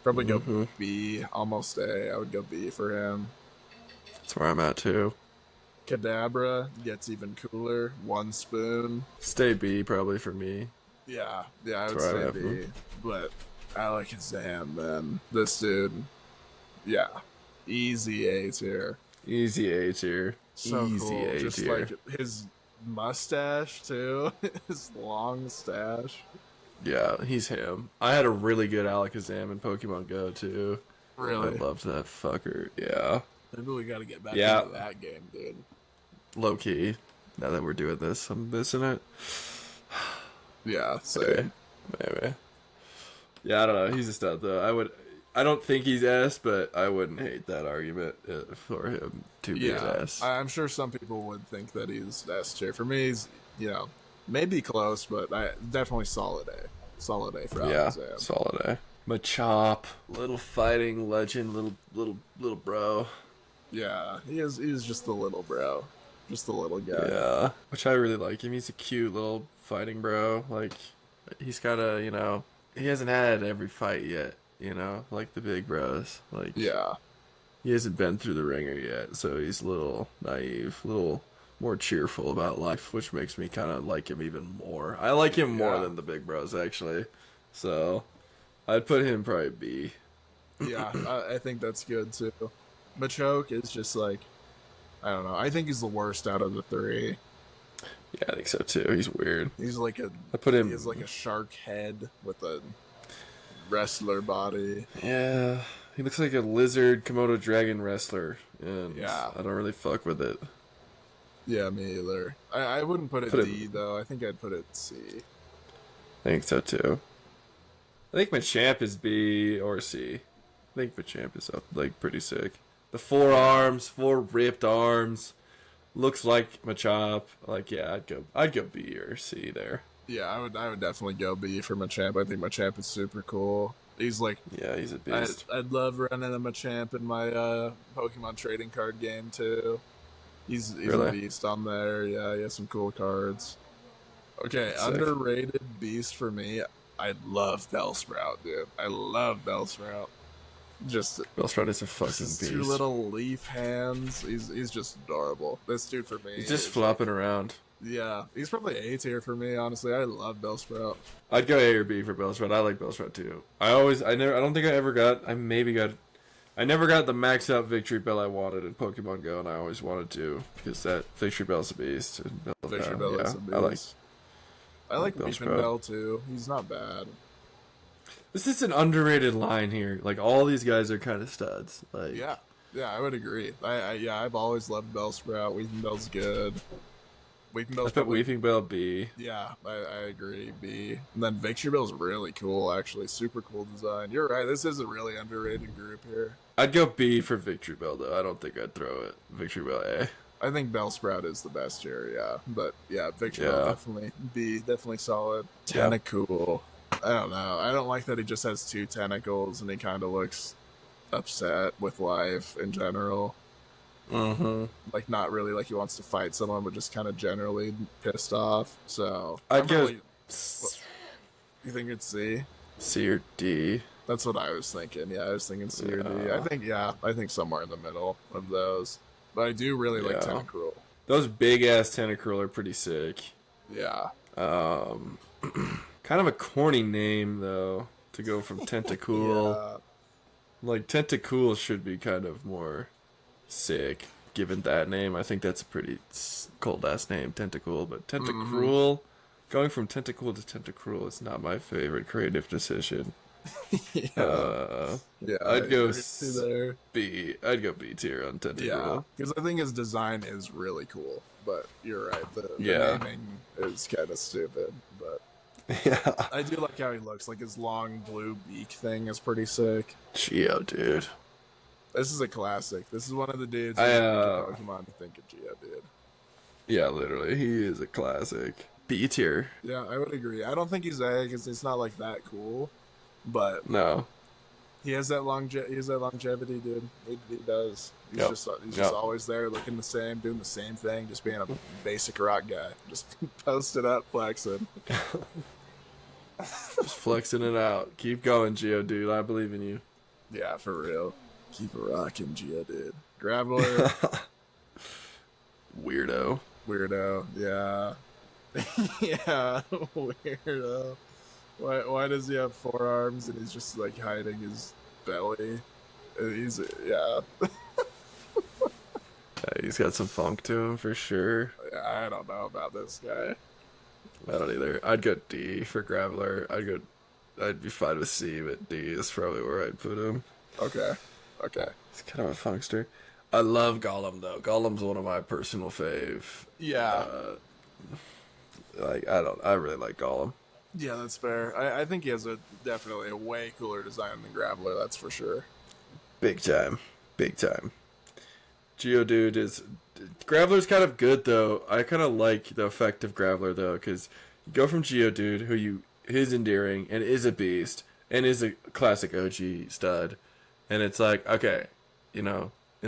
Probably Mhm. go B, almost A. I would go B for him. That's where I'm at too. Kadabra gets even cooler. One spoon. Stay B probably for me. Yeah, I would That's where say I have B. him. But Alakazam, man. This dude, yeah. Easy A tier. Easy A tier. So Easy cool. A Just tier. like his mustache, too. His long stash. Yeah, he's him. I had a really good Alakazam in Pokemon Go too. Really? I loved that fucker. Yeah. Maybe we gotta get back Yeah. into that game, dude. Low key. Now that we're doing this, I'm missing it. Yeah, Maybe. Maybe. Yeah, I don't know. He's a stud though. I don't think he's S, but I wouldn't hate that argument for him to be an S. I'm sure some people would think that he's S tier. For me, he's, maybe close, but definitely solid A. Solid A for Yeah, Alakazam. solid A. Machop, little fighting legend, little bro. Yeah, he's just the little bro. Just the little guy. Yeah, which I really like him. He's a cute little fighting bro. Like, he's gotta, he hasn't had every fight yet, like the big bros. Like, Yeah. he hasn't been through the ringer yet, so he's a little naive, a little more cheerful about life, which makes me kind of like him even more. I like him more than the big bros, actually. So, I'd put him probably B. Yeah, I think that's good too. Machoke is just like, I don't know. I think he's the worst out of the three. Yeah, I think so too. He's weird. He's like I put him. He has like a shark head with a wrestler body. Yeah, he looks like a lizard Komodo dragon wrestler, and Yeah. I don't really fuck with it. Yeah, me either. I wouldn't put it D though. I think I'd put it C. I think so too. I think Machamp is B or C. I think Machamp is up, like, pretty sick. The 4 arms, 4 ripped arms, looks like Machop. Like, yeah, I'd go B or C there. Yeah, I would definitely go B for Machamp. I think Machamp is super cool. He's like, Yeah, he's a beast. I'd love running a Machamp in my Pokemon trading card game too. He's Really? a beast on there. Yeah, he has some cool cards. Okay, Sick. underrated beast for me. I love Bellsprout, dude. I love Bellsprout. Just Bellsprout is a fucking his beast. 2 little leaf hands. He's just adorable. This dude for me. He's just is flopping around. Yeah, he's probably A tier for me. Honestly, I love Bellsprout. I'd go A or B for Bellsprout. I like Bellsprout too. I don't think I ever got. I never got the max out Victory Bell I wanted in Pokemon Go, and I always wanted to because that Victory Bell's a beast. And Victory Bell is a beast. I like Weeping Bell too. He's not bad. This is an underrated line here. Like, all these guys are kind of studs. Like, Yeah, I would agree. I've always loved Bellsprout. Weeping Bell's good. Weeping I Bell's put Weeping Bell B. Yeah, I agree. B. And then Victory Bell's really cool, actually. Super cool design. You're right. This is a really underrated group here. I'd go B for Victory Bell though. I don't think I'd throw it Victory Bell A. I think Bellsprout is the best here, yeah. But yeah, Victory Bell definitely B, definitely solid. Yeah. Tentacool. I don't know. I don't like that he just has 2 tentacles and he kind of looks upset with life in general. Mm-hmm. Like, not really like he wants to fight someone, but just kind of generally pissed off. So I'd go you think it's C? C or D. That's what I was thinking. Yeah, I was thinking C or D. Yeah. I think somewhere in the middle of those. But I do really like Tentacruel. Those big ass Tentacruel are pretty sick. Yeah. Kind of a corny name though to go from Tentacool. Yeah. Like, Tentacool should be kind of more sick given that name. I think that's a pretty cold ass name, Tentacool. But Tentacruel, going from Tentacool to Tentacruel is not my favorite creative decision. Yeah, yeah, I I'd go agree with you there. B. I'd go B tier on Yeah, Tentacruel. because I think his design is really cool. But you're right, the Yeah. naming is kind of stupid. But Yeah. I do like how he looks. Like his long blue beak thing is pretty sick. Geo, dude. This is a classic. This is one of the dudes I when you think of Pokemon, you think of Geo, dude. yeah, literally, he is a classic. B tier. Yeah, I would agree. I don't think he's A because it's not like that cool, but No. he has that longevity, dude. He does. Yep. He's Yep. just always there, looking the same, doing the same thing, just being a basic rock guy, just posted up, flexing. Just flexing it out. Keep going, Geo, dude. I believe in you. Yeah, for real. Keep it rocking, Geo, dude. Graveler, Weirdo. weirdo. Yeah, yeah, weirdo. Why does he have 4 arms and he's just like hiding his belly? He's yeah. Yeah, he's got some funk to him for sure. I don't know about this guy. I don't either. I'd go D for Graveler. I'd be fine with C, but D is probably where I'd put him. Okay. He's kind of a funkster. I love Gollum though. Gollum's one of my personal fave. Yeah. I really like Gollum. Yeah, that's fair. I think he has definitely a way cooler design than Graveler, that's for sure. Big time. Geodude is Graveler's kind of good though. I kind of like the effect of Graveler though, because you go from Geodude, who is endearing and is a beast and is a classic OG stud, and it's like, okay, in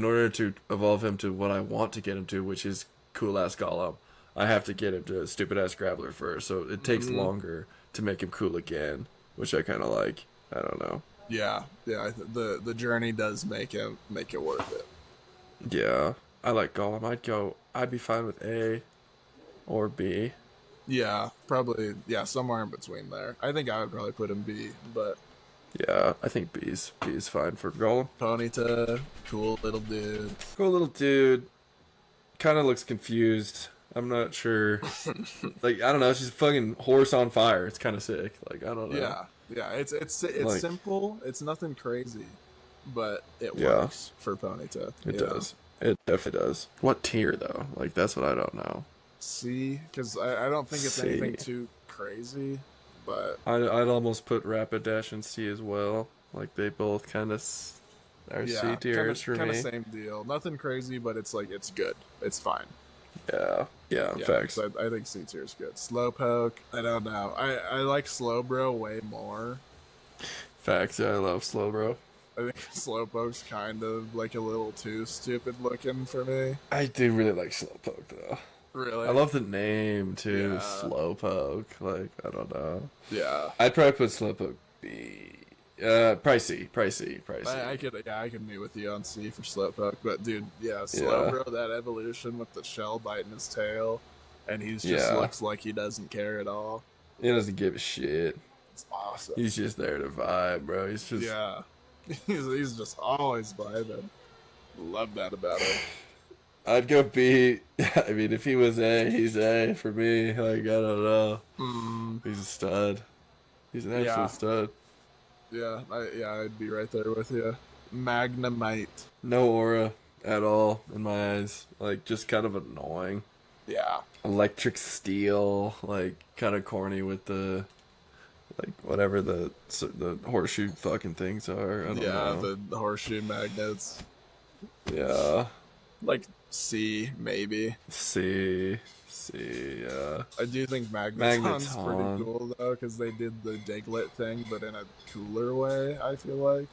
order to evolve him to what I want to get him to, which is cool ass Gollum, I have to get him to stupid ass Graveler first. So it takes longer to make him cool again, which I kind of like. I don't know. Yeah. The journey does make it worth it. Yeah, I like Gollum. I'd be fine with A or B. Yeah, probably. Yeah, somewhere in between there. I think I would probably put him B, but Yeah, I think B's fine for Gollum. Ponyta, cool little dude. Cool little dude. Kind of looks confused. I'm not sure. Like, I don't know. It's just a fucking horse on fire. It's kind of sick. Like, I don't know. Yeah. It's Like- simple. It's nothing crazy, but it Yeah. works for Ponyta. It Yeah. does. It definitely does. What tier though? Like, that's what I don't know. C, because I don't think it's C. anything too crazy, but I'd almost put Rapidash in C as well. Like, they both kind of are C tiers for kind me. of same deal. Nothing crazy, but it's like it's good. It's fine. Yeah, facts. So I think C tier is good. Slowpoke, I don't know. I like Slowbro way more. Facts. Yeah, I love Slowbro. I think Slowpoke's kind of like a little too stupid looking for me. I do really like Slowpoke though. Really, I love the name too, Yeah. Slowpoke. Like, I don't know. Yeah, I'd probably put Slowpoke B. Pricey. I could meet with you on C for Slowpoke, but dude, yeah, Slowbro, that evolution with the shell biting his tail, and he's just Yeah. looks like he doesn't care at all. He doesn't give a shit. It's awesome. He's just there to vibe, bro. He's just Yeah, he's just always vibing. Love that about him. I'd go B. I mean, if he was A, he's A for me. Like, I don't know. He's a stud. He's an absolute Yeah. stud. Yeah, I'd be right there with you. Magnemite. No aura at all in my eyes. Like, just kind of annoying. Yeah, Electric steel, like, kind of corny with the, like, whatever the horseshoe fucking things are. I don't know. the horseshoe magnets. Yeah. Like C, maybe. C, yeah. I do think Magneton's Magneton. pretty cool though, because they did the Diglett thing, but in a cooler way. I feel like.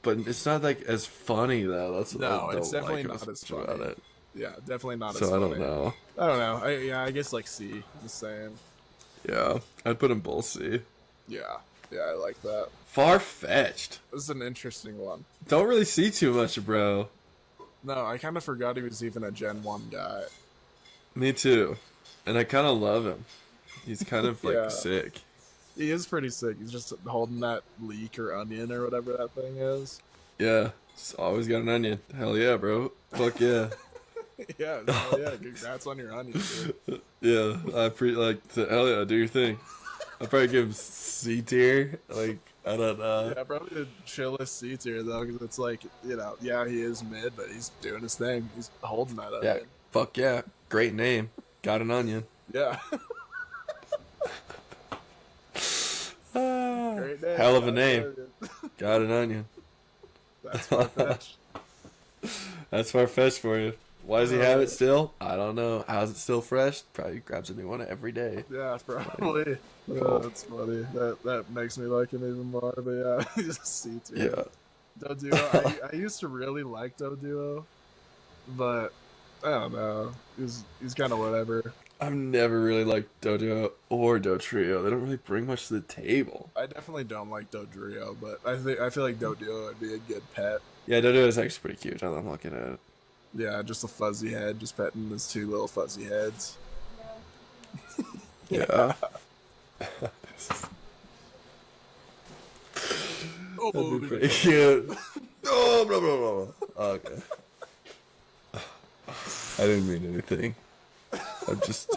But it's not, like, as funny, though. That's what No, I don't it's definitely like not as about funny. it. Yeah, definitely not as So I funny. don't know. I don't know. I guess like C, the same. Yeah, I'd put them both C. Yeah, I like that. Far-fetched. This is an interesting one. Don't really see too much, bro. No, I kind of forgot he was even a Gen 1 guy. Me too. And I kind of love him. He's kind of, like, Yeah. sick. He is pretty sick. He's just holding that leek or onion or whatever that thing is. Yeah, just always got an onion. Hell yeah, bro. Fuck yeah. Yeah, hell yeah. Congrats on your onion, dude. Yeah, hell yeah, do your thing. I'd probably give him C tier. Like, I don't know. Yeah, probably the chillest C tier though, because it's like, you know, yeah, he is mid, but he's doing his thing. He's holding that Yeah, onion. fuck yeah. Great name. Got an onion. Yeah. Ah, Great name. hell of a Got an name. onion. Got an onion. That's far-fetched. That's far-fetched for you. Why does he have it still? I don't know. How's it still fresh? Probably grabs a new one every day. Yeah, probably. Yeah, Cool. that's funny. That makes me like him even more. But yeah, he's a C tier. Yeah. Doduo. I used to really like Doduo, but I don't know. He's kind of whatever. I've never really liked Dojo or Dotrio. They don't really bring much to the table. I definitely don't like Dodrio, but I feel like Doduo would be a good pet. Yeah, Dojo is actually pretty cute now that I'm looking at it. Yeah, just a fuzzy head, just petting his two little fuzzy heads. Yeah. Oh, That'd be pretty cute. Oh, blah, blah, blah, blah. Okay. I didn't mean anything. I'm just,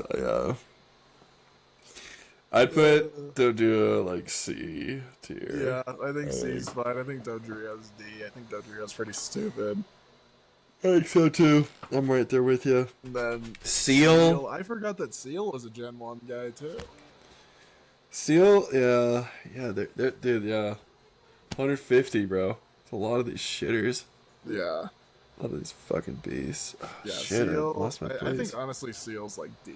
I'd put Dojo like C tier. yeah, I think C's fine. I think Dodrio's D. I think Dodrio's pretty stupid. I think so too. I'm right there with you. And then Seal. I forgot that Seal was a Gen 1 guy too. Seal, yeah. Yeah, dude, yeah. 150, bro. It's a lot of these shitters. Yeah. A lot of these fucking beasts. Oh, Yeah, shit, Seal. I lost my I place. think honestly Seal's like D.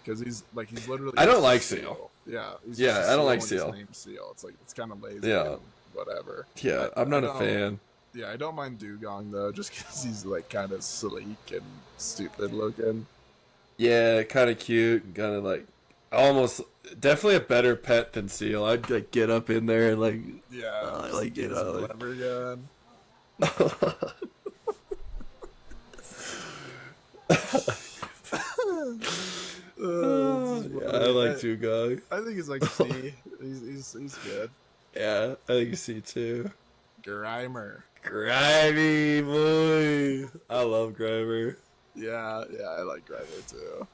Because he's literally. I don't just like a Seal. Yeah. He's Yeah, just a I don't like with his Seal. name Seal. It's like, it's kind of lazy. Yeah. And whatever. Yeah, I'm not I a don't- fan. Yeah, I don't mind Dugong though, just because he's like kind of sleek and stupid looking. Yeah, kind of cute, kind of like almost definitely a better pet than Seal. I'd like get up in there and like Yeah. like, you get know, some like- clever gun. yeah, I like Dugong. I think he's like C. he's good. Yeah, I think C too. Grimer. Grimy boy, I love Grimer. Yeah, I like Grimer too.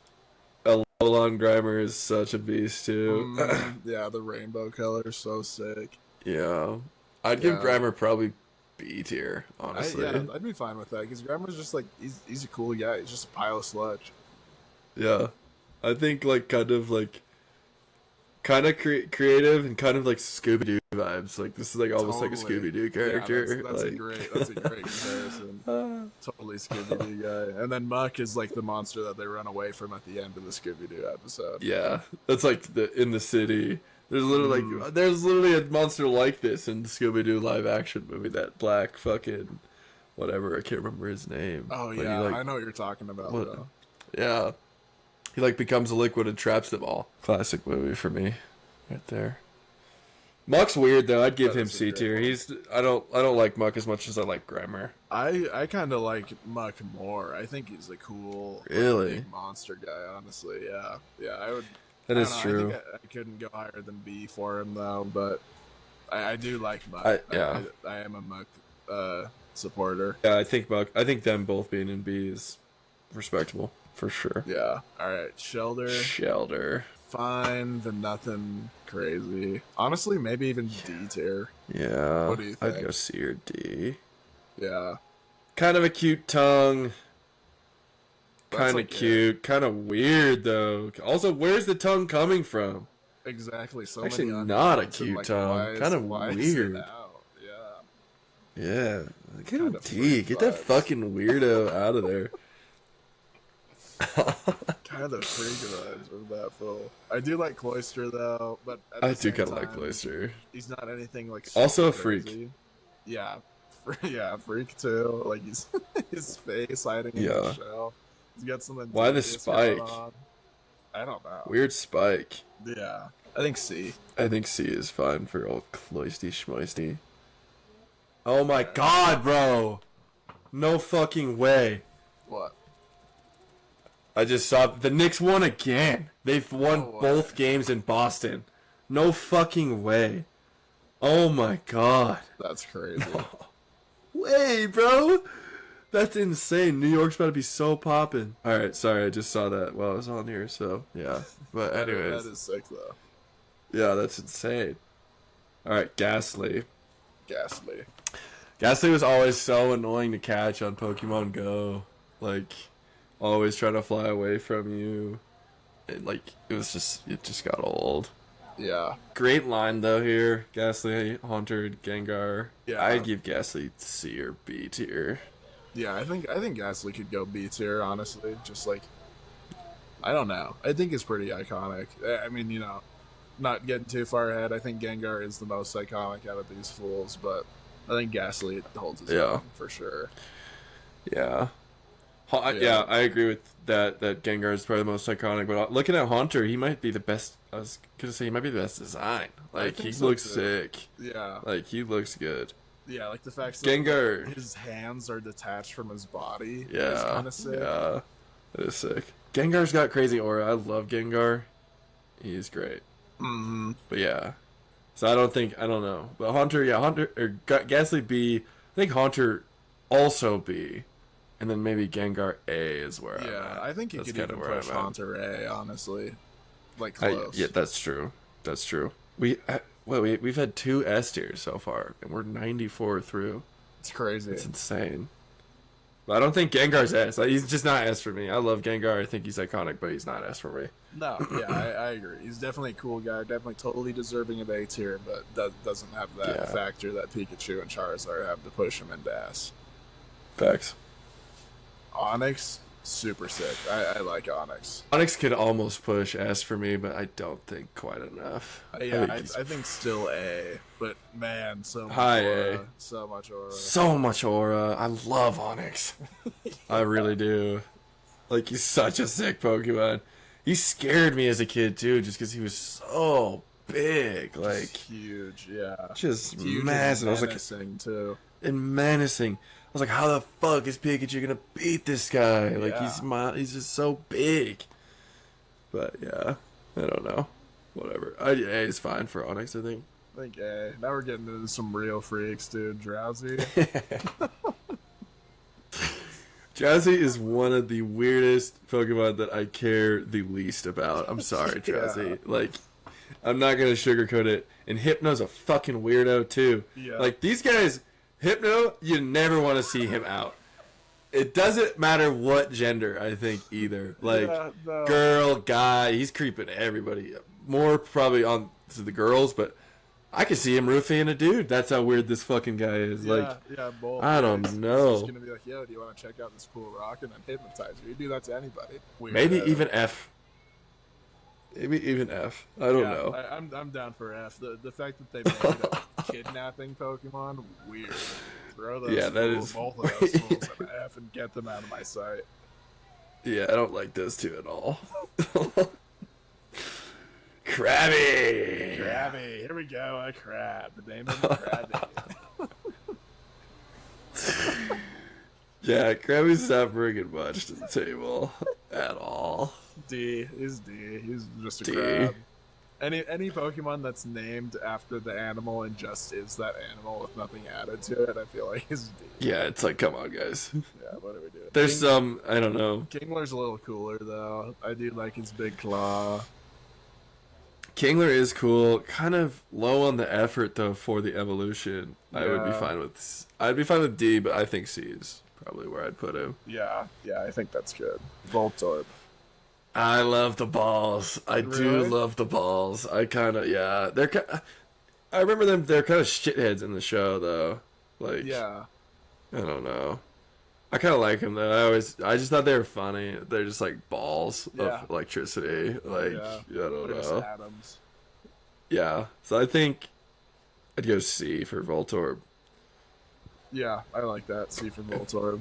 A Lowland Grimer is such a beast too. Yeah, the rainbow color is so sick. Yeah, I'd give Yeah. Grimer probably B tier, honestly. I'd be fine with that because Grimer's just like he's a cool guy. He's just a pile of sludge. Yeah, I think like kind of creative and kind of like Scooby Doo vibes. Like this is like almost like a Totally. Scooby Doo character. Yeah, that's like, a great comparison. Totally Scooby Doo guy. And then Muck is like the monster that they run away from at the end of the Scooby Doo episode. yeah, that's like in the city. There's literally there's literally a monster like this in the Scooby Doo live action movie. That black fucking whatever, I can't remember his name. Oh But he, yeah, like, I know what you're talking about. what- Though. Yeah, he like becomes a liquid and traps them all. Classic movie for me, right there. Muck's weird though. I'd give That him is a C great tier. I don't like Muck as much as I like Grimer. I kind of like Muck more. I think he's a cool, like, Really? big monster guy. Honestly, yeah. I would. That I is don't know, true. I think I couldn't go higher than B for him though, but I do like Muck. I am a Muck supporter. Yeah, I think them both being in B is respectable for sure. Yeah. All right, Shelter. fine, but nothing crazy. Honestly, maybe even D tier. Yeah. What do you I'd think? go C or D. Yeah. Kind of a cute tongue. That's Kind of okay. cute. Kind of weird though. Also, where's the tongue coming from? Exactly. So Actually, many not a unknowns, and, cute like, tongue. why is- Kinda why is it weird. out? Yeah. Yeah. Get him Kinda D. freak Get that vibes. fucking weirdo out of there. Kind of freak vibes with that fool. I do like Cloister though, but at I the do same kind of like time, Cloister. He's not anything like Also super a freak. crazy. Yeah, yeah, freak too. Like he's his face hiding in Yeah. the shell. He's got something. Why the devious going spike? on. I don't know. Weird spike. Yeah, I think C. I think C is fine for old Cloisty Schmoisty. Oh my god, bro! No fucking way. What? I just saw the Knicks won again. They've won No way. both games in Boston. No fucking way. Oh my god. That's crazy. Way, bro. That's insane. New York's about to be so popping. Alright, sorry, I just saw that while I was on here, so yeah. But anyways. That is sick though. Yeah, that's insane. All right, Ghastly. Ghastly. Ghastly was always so annoying to catch on Pokemon Go. Like, always trying to fly away from you. It just got old. Yeah. Great line though here. Ghastly, Haunter, Gengar. Yeah. I'd give Ghastly C or B tier. Yeah, I think Ghastly could go B tier, honestly. Just like I don't know. I think it's pretty iconic. I mean, not getting too far ahead. I think Gengar is the most iconic out of these fools, but I think Ghastly holds its Yeah. own for sure. Yeah. Yeah. Yeah, I agree with that. That Gengar is probably the most iconic. But looking at Haunter, he might be the best. I was gonna say he might be the best design. Like think he so, looks too. sick. Yeah. Like he looks good. Yeah, like the fact that Gengar. his hands are detached from his body is Yeah. kind of sick. Yeah. That is sick. Gengar's got crazy aura. I love Gengar. He's great. Mm-hmm. But yeah. So I don't know. But Haunter, yeah, Haunter or Ghastly B. I think Haunter also B. And then maybe Gengar A is where I'm Yeah, at. I think you That's could kinda even where push I'm at. Haunter A, honestly. Like close. Yeah, that's true. That's true. We've had 2 S tiers so far, and we're 94 through. It's crazy. It's insane. But I don't think Gengar's S. Like, he's just not S for me. I love Gengar. I think he's iconic, but he's not S for me. No, yeah, I agree. He's definitely a cool guy. Definitely totally deserving of A tier, but doesn't have that Yeah. factor that Pikachu and Charizard have to push him into S. Facts. Onyx, super sick. I like Onyx. Onyx could almost push S for me, but I don't think quite enough. I think still A, but man, so much High aura. A. So much aura. So much aura. I love Onyx. I really do. Like, he's such a sick Pokemon. He scared me as a kid, too, just because he was so big. Like, Huge, yeah. just Huge massive. I was like, menacing, too. and menacing. I was like, how the fuck is Pikachu gonna beat this guy? Like, Yeah. he's just so big. But yeah, I don't know. Whatever. A is fine for Onyx, I think. I think A. Now we're getting into some real freaks, dude. Drowsy. Drowsy is one of the weirdest Pokemon that I care the least about. I'm sorry, Drowsy. Yeah. Like, I'm not gonna sugarcoat it. And Hypno's a fucking weirdo too. Yeah. Like, these guys, Hypno, you never want to see him out. It doesn't matter what gender, I think, either. Like, Yeah, no. girl, guy, he's creeping everybody. More probably on to the girls, but I could see him roofing a dude. That's how weird this fucking guy is. Like, yeah, both. I don't ways. know. He's just gonna be like, yo, do you want to check out this cool rock and then hypnotize you? You do that to anybody. Weird. maybe even F. Maybe even F. I don't Yeah, know. I'm down for F. The fact that they made a kidnapping Pokemon, weird. Throw those Yeah, that fools, is both of those fools an F and get them out of my sight. Yeah, I don't like those two at all. Krabby! Krabby, here we go, a crab. The name of the Krabby. Yeah, Krabby's not bringing much to the table at all. D. He's D. He's just a D. crab. Any Pokemon that's named after the animal and just is that animal with nothing added to it, I feel like is D. Yeah, it's like, come on, guys. Yeah, what are we doing? There's some, I don't know. Kingler's a little cooler though. I do like his big claw. Kingler is cool. Kind of low on the effort though for the evolution. I would be Yeah. fine with. I'd be fine with D, but I think C is probably where I'd put him. Yeah, I think that's good. Voltorb. I love the balls. I do Really? love the balls. I kind of They're. I remember them. They're kind of shitheads in the show though. Like Yeah. I don't know. I kind of like them though. I just thought they were funny. They're just like balls Yeah. of electricity. Like Yeah. I don't They're just know. atoms. Yeah. So I think I'd go C for Voltorb. Yeah, I like that. C for Voltorb.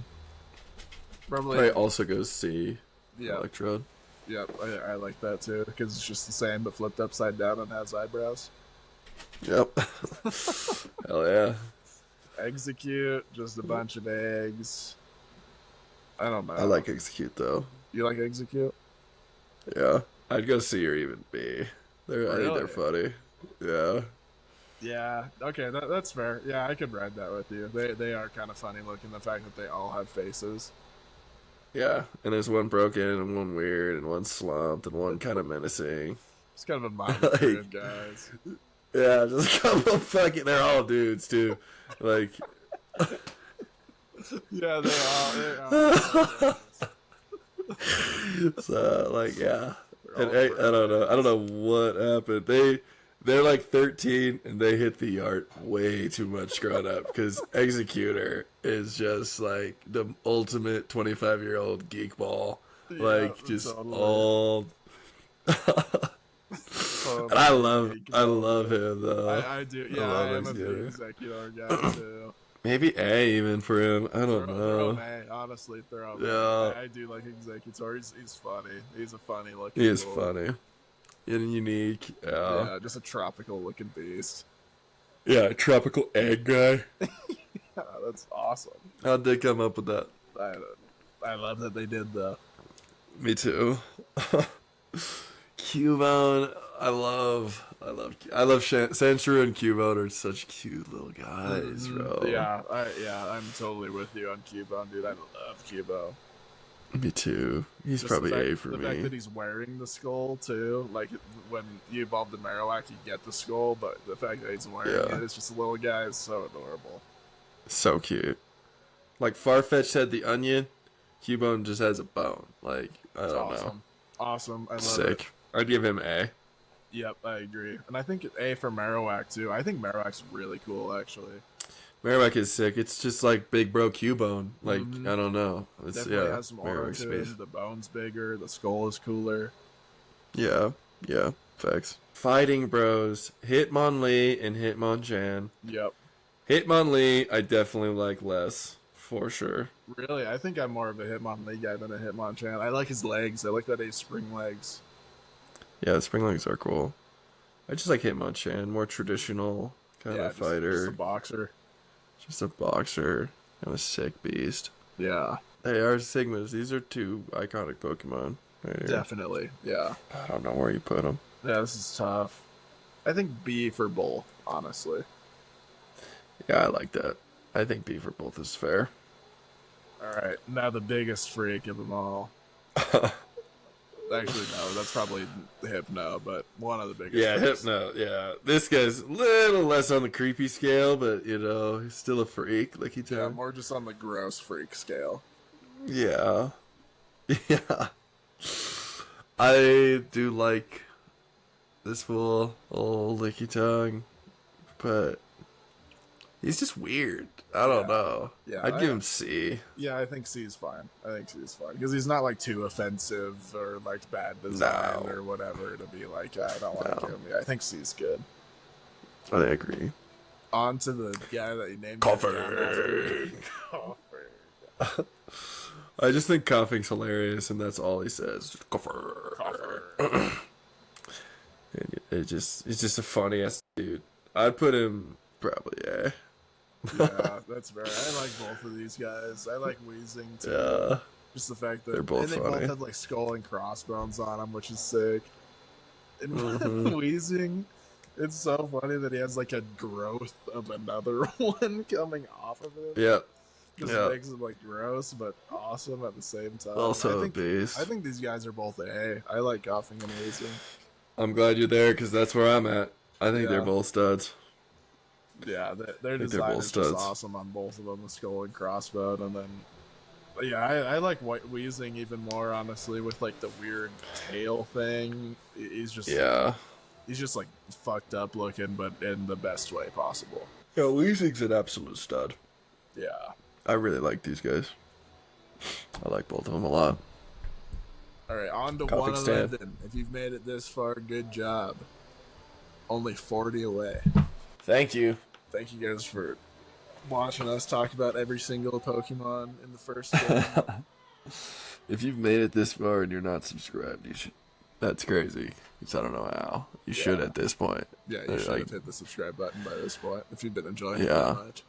Probably. Probably also goes C. Yeah. Electrode. Yep, I like that too because it's just the same but flipped upside down and has eyebrows. Yep. Hell yeah. Execute, just a bunch of eggs. I don't know. I like Execute though. You like Execute? Yeah. I'd go C or even B. I think Really? they're funny. Yeah. Yeah. Okay, that's fair. Yeah, I could ride that with you. They are kind of funny looking. The fact that they all have faces. Yeah. And there's one broken and one weird and one slumped and one kind of menacing. It's kind of a mind Like, grid, guys. yeah, just a couple fucking. They're all dudes too. Like, Yeah, they are. so like yeah. They're And all I don't know. I don't birthdays. know what happened. They're like 13 and they hit the yard way too much growing up because Executor is just like the ultimate 25-year-old geek ball. Yeah, Like just totally. all. So And geek I ball, love dude. him though. I do. I Yeah, I love am a big Executor. Executor guy too. Maybe A even for him. I don't Throw know. A, honestly, throw A. Yeah, I do like Executor. He's funny. He's a funny looking. he is Bull. funny and unique. Yeah, Yeah, just a tropical looking beast. yeah. Tropical egg guy. Yeah, that's awesome. How'd they come up with that? I, I love that they did the. Me too. Cubone, I love Sandshrew and Cubone are such cute little guys, bro. Yeah, I'm totally with you on Cubone, dude. I love Cubone. Me too. He's Just probably the fact, A for the me. fact that he's wearing the skull too, like when you evolve the Marowak, you get the skull, but the fact that he's wearing Yeah. it, it's just a little guy, is so adorable. So cute. Like Farfetch'd had the onion, Cubone just has a bone. Like I It's don't awesome. Awesome. I love Sick. it. I'd give him A. Yep, I agree. And I think A for Marowak too. I think Marowak's really cool actually. Marowak is sick. It's just like big bro Cubone. Like Mhm. I don't know. It's Definitely has some aura Marowak's to space. him. The bone's bigger, the skull is cooler. Yeah, yeah, facts. Fighting bros, Hitmonlee and Hitmonchan. Yep. Hitmonlee, I definitely like less, for sure. Really, I think I'm more of a Hitmonlee guy than a Hitmonchan. I like his legs. I like that he has spring legs. Yeah, the spring legs are cool. I just like Hitmonchan, more traditional kind of Just fighter. a boxer. Just a boxer and a sick beast. Yeah, They are Sigmas. These are two iconic Pokemon. Right here. definitely. Yeah. I don't know where you put them. Yeah, this is tough. I think B for both, honestly. Yeah, I like that. I think B for both is fair. All right, now the biggest freak of them all. Actually, no, that's probably Hypno, but one of the biggest. Yeah, freaks. Hypno. Yeah, this guy's a little less on the creepy scale, but you know, he's still a freak. Like he Yeah, told. more just on the gross freak scale. Yeah, yeah. I do like this fool, old licky tongue, but he's just weird. I don't know. Yeah, I'd give him C. Yeah, I think C is fine. I think C is fine because he's not like too offensive or like bad design No. or whatever to be like, I don't like No. him. Yeah, I think C is good. I agree. On to the guy that you named. Coughing. Coffer. I just think coughing's hilarious, and that's all he says. Just cougher. Coffer. And it's just a funny ass dude. I'd put him probably A. Yeah, that's fair. I like both of these guys. I like Wheezing too. Yeah. Just the fact that They're both and they funny. both have like skull and crossbones on them, which is sick. And Mhm. Wheezing, it's so funny that he has like a growth of another one coming off of him. Yep. Just Yeah. makes him like gross but awesome at the same time. Also I a think, beast. I think these guys are both A. I like coughing and Wheezing. I'm glad you're there because that's where I'm at. I think they're Yeah. both studs. Yeah, their think they're design both is just studs. awesome on both of them, the skull and crossbone, and then yeah, I like White Wheezing even more honestly with like the weird tail thing. He's just he's just like fucked up looking, but in the best way possible. Yeah, Weezing's an absolute stud. Yeah. I really like these guys. I like both of them a lot. All right, on to Coughing stand. 111. If you've made it this far, good job. Only 40 away. Thank you. Thank you guys for watching us talk about every single Pokemon in the first game. If you've made it this far and you're not subscribed, you should. That's crazy. 'Cause I don't know how. You should Yeah. at this point. Yeah, you They're should like- have hit the subscribe button by this point if you've been enjoying it Yeah. that much.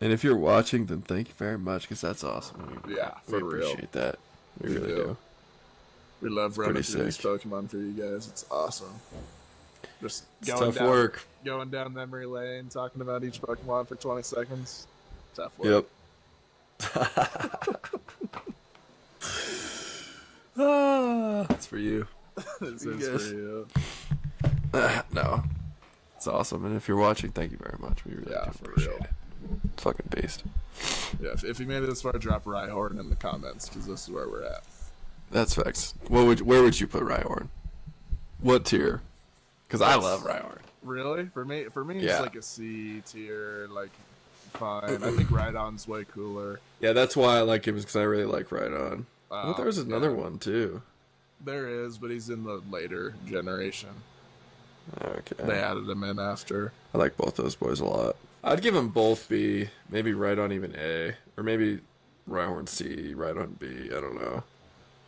And if you're watching, then thank you very much because that's awesome. Yeah, we for real. appreciate that. We We really do. do. We love running pretty through these sick. Pokemon for you guys. It's awesome. Just It's tough work. going down memory lane, talking about each Pokemon for 20 seconds. Tough work. Yep. It's for you. This You is guys- for you. No. It's awesome. And if you're watching, thank you very much. We really Yeah, do for appreciate real. it. Fucking beast. Yeah, if you made it this far, drop Rhyhorn in the comments because this is where we're at. That's facts. Where would you put Rhyhorn? What tier? Because I love Rhyhorn. Really? For me, Yeah. it's like a C tier. Like, fine. I think Rhydon's way cooler. Yeah, that's why I like him, because I really like Rhydon. I thought there was another yeah. one, too. There is, but he's in the later generation. Okay. They added him in after. I like both those boys a lot. I'd give them both B, maybe Rhydon even A, or maybe Rhyhorn C, Rhydon B, I don't know.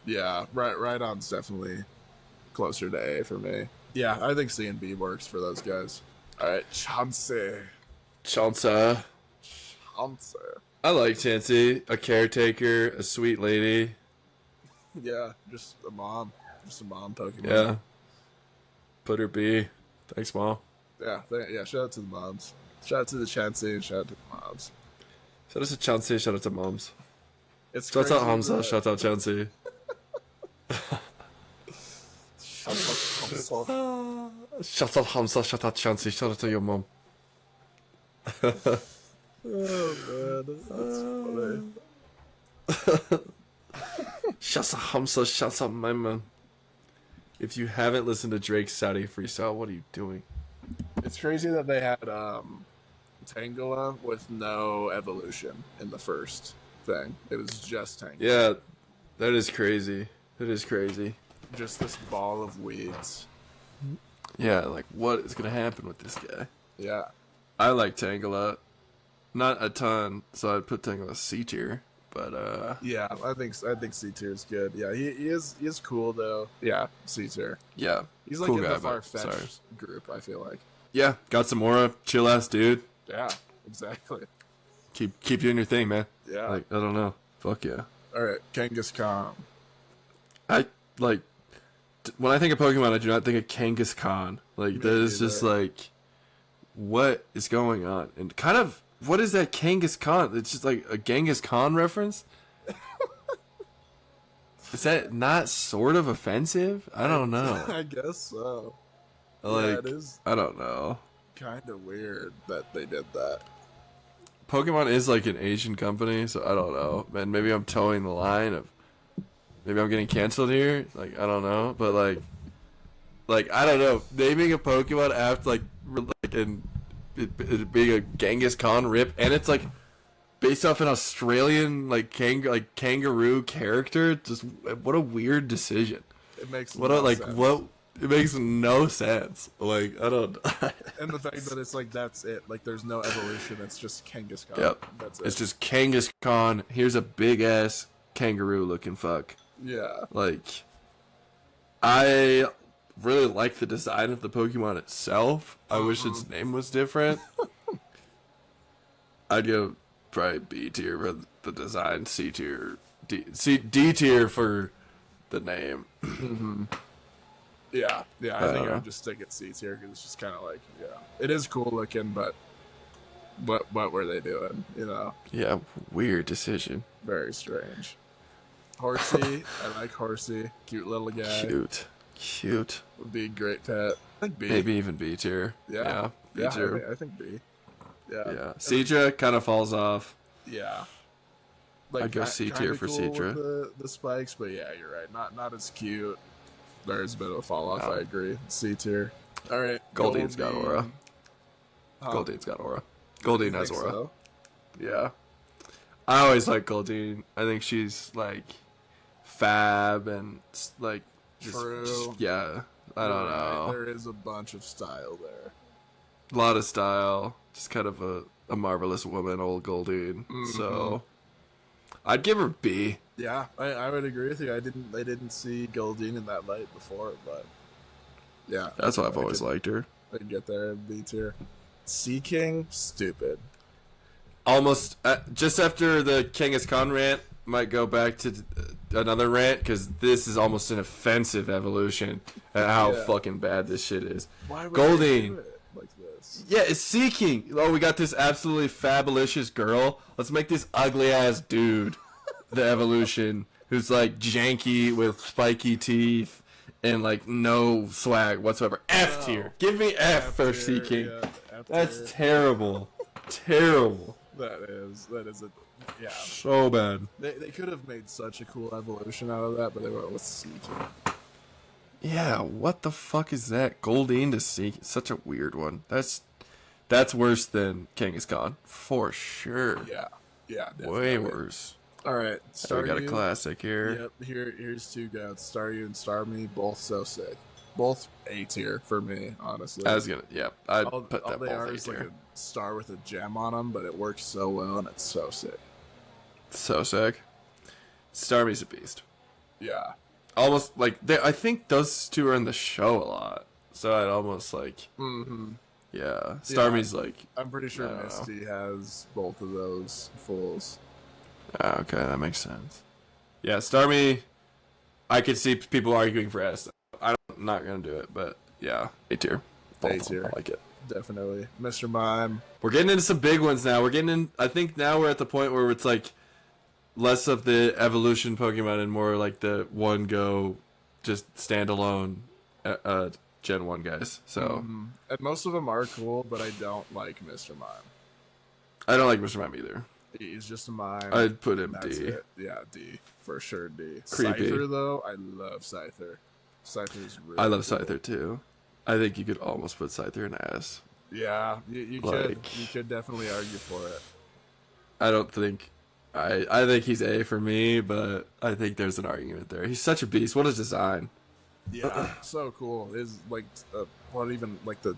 Yeah, Rhydon's definitely closer to A for me. Yeah, I think C and B works for those guys. All right, Chansey. Chansa. Chansey. I like Chansey. A caretaker, a sweet lady. Yeah, just a mom. Just a mom Pokemon. Yeah. Put her B. Thanks, Mom. Yeah, shout out to the moms. Shout out to the Chansey and shout out to the moms. Shout out to Chansey, shout out to Moms. It's Shout out crazy Hamza, that- shout out Chansey. Shout out Hamza. Shout out Hamza, shout out Chansey, shout out to your mom. Oh man, that's funny. Shout out Hamza, shout out my man. If you haven't listened to Drake's Saudi freestyle, what are you doing? It's crazy that they had Tangela with no evolution in the first thing. It was just Tangela. Yeah, that is crazy. That is crazy. Just this ball of weeds. Yeah, like, what is going to happen with this guy? Yeah. I like Tangela. Not a ton, so I'd put Tangela C tier. But, Yeah, I think C tier is good. Yeah, he is cool though. Yeah, C tier. yeah. He's like Cool in guy, the but far-fetched group, I feel like. Yeah, got some aura. Chill ass dude. Yeah, exactly. Keep doing your thing, man. Yeah. Like, I don't know. Fuck yeah. Alright, Kangaskhan. I, like, when I think of Pokemon, I do not think of Kangaskhan. Like, Me that is just neither. like, what is going on? And kind of, what is that Kangaskhan? It's just like a Genghis Khan reference? Is that not sort of offensive? I don't know. I guess so. Like, yeah, it is I don't know. kind of weird that they did that. Pokemon is like an Asian company, so I don't know. Man, maybe I'm towing the line of, maybe I'm getting canceled here. Like, I don't know, but like I don't know. Naming a Pokemon after like and it being a Genghis Khan rip, and it's like based off an Australian like kangaroo character. Just what a weird decision. It makes What no a like sense. what. It makes no sense. Like, I don't. And the fact that it's like that's it. Like there's no evolution. It's just Kangaskhan. Yep. That's it. It's just Kangaskhan. Khan. Here's a big ass kangaroo looking fuck. yeah. Like, I really like the design of the Pokemon itself. I wish its name was different. I'd go probably B tier for the design, C tier, D tier for the name. Yeah. Yeah. I think I Uh. would just stick at C tier because it's just kind of like it is cool looking, but what were they doing? You know, Yeah, weird decision. very strange. Horsey, I like Horsey. Cute little guy. Cute. Would be a great pet. I think B. Maybe even B tier. Yeah. B Yeah. tier. I think B. Yeah. Yeah. Seadra kind of falls off. Yeah. I'd go ki- C kinda tier for cool Seadra. with the spikes, but yeah, you're right. Not as cute. There's a bit of a fall off. No. I agree. C tier. All right. Goldine's got aura. Huh. Goldine's got aura. Goldine You has think aura. so? Yeah. I always like Goldine. I think she's like fab and like True. yeah. I don't You're right. know. There is a bunch of style there. A lot of style. Just kind of a marvelous woman, old Goldine. So I'd give her B. Yeah, I would agree with you. I didn't see Goldine in that light before, but yeah, That's why I've I always could- liked her. I could get there in B tier. Sea King, stupid. Almost just after the Genghis Khan rant, might go back to another rant because this is almost an offensive evolution at how Yeah. fucking bad this shit is. Why would Goldine. they do it like this? Yeah, it's seeking. Oh, we got this absolutely fabulous girl. Let's make this ugly ass dude the evolution who's like janky with spiky teeth and like no swag whatsoever. F tier. Give me F for Seaking. Yeah, F That's tier. terrible. Terrible. That is a yeah. So bad. They could have made such a cool evolution out of that, but they went with Seeking. Yeah, what the fuck is that? Goldeen to Seek. Such a weird one. That's worse than Kangaskhan. For sure. Yeah, definitely. Way worse. All right, So we got a classic here. Yep, here's two goats. Staryu and Starmie, both so sick. Both A tier for me, honestly. I was gonna, yeah, I'd all put that they both are A is like tier. a star with a gem on them, but it works so well and it's so sick. So sick. Starmie's a beast. Yeah. Almost like I think those two are in the show a lot. So I'd almost like, Mm-hmm. yeah. Starmie's like, I'm pretty sure I don't know. Misty has both of those fulls. okay, that makes sense. Yeah, Starmie, I could see people arguing for S. I'm not gonna do it, but yeah, A tier. Both A of them, tier. I like it. Definitely. Mr. Mime. We're getting into some big ones now. We're getting in. I think now we're at the point where it's like less of the evolution Pokemon and more like the one go, just standalone, Gen 1 guys. So And most of them are cool, but I don't like Mr. Mime. I don't like Mr. Mime either. He's just a mime. I'd put him That's D. it. Yeah, D. For sure, D. Creepy. Scyther, though, I love Scyther. Scyther's really I love cool. Scyther too. I think you could almost put Scyther in S. Yeah, you Like- you could definitely argue for it. I don't think. I think he's A for me, but I think there's an argument there. He's such a beast. What a design. Yeah, so cool. His like, what even like the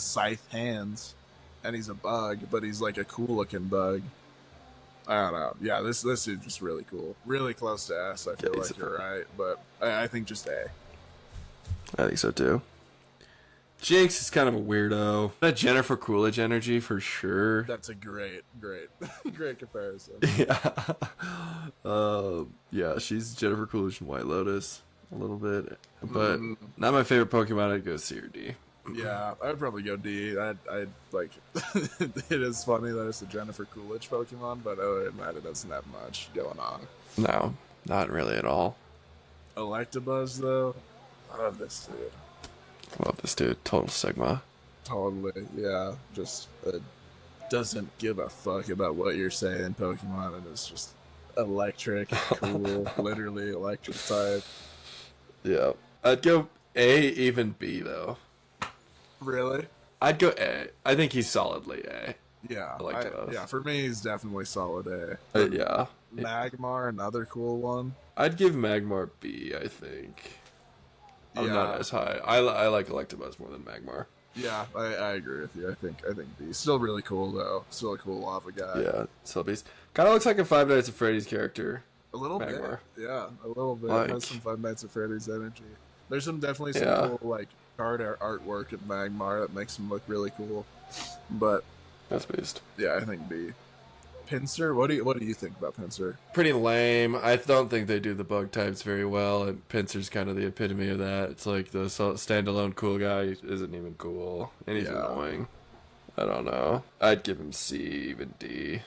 scythe hands, and he's a bug, but he's like a cool looking bug. I don't know. Yeah, this is just really cool. Really close to S. I feel he's like a you're right, but I think just A. I think so too. Jinx is kind of a weirdo. That Jennifer Coolidge energy for sure. That's a great comparison. Yeah. Yeah, she's Jennifer Coolidge in White Lotus a little bit, but not my favorite Pokemon. I'd go C or D. Yeah, I'd probably go D. I'd like. It is funny that it's a Jennifer Coolidge Pokemon, but other than that, it doesn't have much going on. No, not really at all. Electabuzz, though, I love this dude. Love this dude. Total Sigma. Totally, yeah. Just doesn't give a fuck about what you're saying, Pokemon, and it's just electric, cool, literally electric type. Yeah. I'd go A, even B though. Really? I'd go A. I think he's solidly A. Yeah, Electabuzz. yeah. For me, he's definitely solid A. Yeah. Magmar, another cool one. I'd give Magmar B, I think. I'm not as high. I like Electabuzz more than Magmar. Yeah, I agree with you. I think B. Still really cool though. Still a cool lava guy. Yeah, Beast. Kind of looks like a Five Nights at Freddy's character. A little Magmar. bit. Yeah, a little bit. Like- Has some Five Nights at Freddy's energy. There's definitely some Yeah. cool like card artwork at Magmar that makes him look really cool. But That's Beast. yeah, I think B. Pinsir, what do you think about Pinsir? Pretty lame. I don't think they do the bug types very well, and Pinsir's kind of the epitome of that. It's like the standalone cool guy isn't even cool, and he's Yeah. annoying. I don't know. I'd give him C, even D.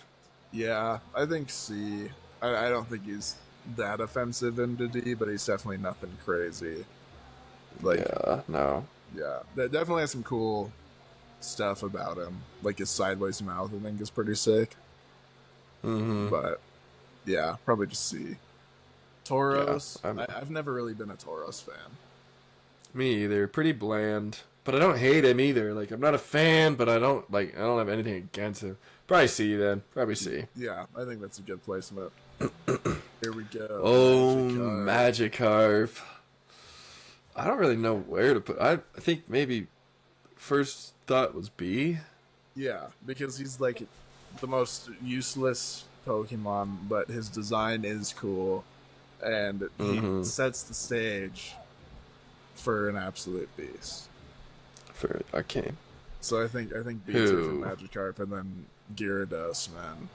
Yeah, I think C. I don't think he's that offensive into D, but he's definitely nothing crazy. Like, Yeah, no. yeah, that definitely has some cool stuff about him. Like his sideways mouth, I think, is pretty sick. Mm-hmm. But yeah, probably just C. Tauros. Yeah, I've never really been a Tauros fan. Me either. Pretty bland, but I don't hate him either. Like I'm not a fan, but I don't have anything against him. Probably C then. Probably C. Yeah, I think that's a good placement. Here we go. Oh, Magikarp. Magikarp. I don't really know where to put. I think maybe first thought was B. Yeah, because he's like the most useless Pokemon, but his design is cool, and he sets the stage for an absolute beast. For Arcane. So I think B Who? for Magikarp, and then Gyarados, man.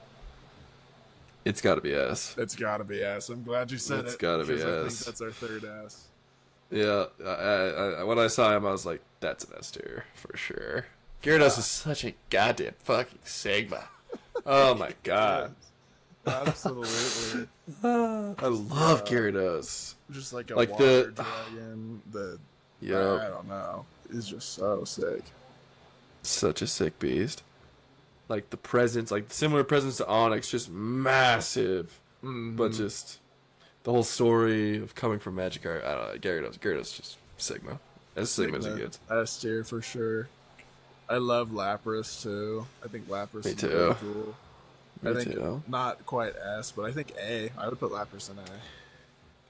It's got to be S. It's gotta be S. I'm glad you said It's it. gotta be because I think S. that's our third S. Yeah, I when I saw him, I was like, "That's an S tier for sure." Gyarados is such a goddamn fucking Sigma. Oh my god. Absolutely. I love Gyarados. Just like a Like water dragon. Yep. I don't know. He's just so sick. Such a sick beast. Like the presence, like similar presence to Onyx, just massive. Mm-hmm. But just the whole story of coming from Magikarp. I don't know. Gyarados just Sigma. As Sigma as it gets. S tier for sure. I love Lapras too. I think Lapras Me is too. really cool. Me I think too. not quite S, but I think A. I would put Lapras in A.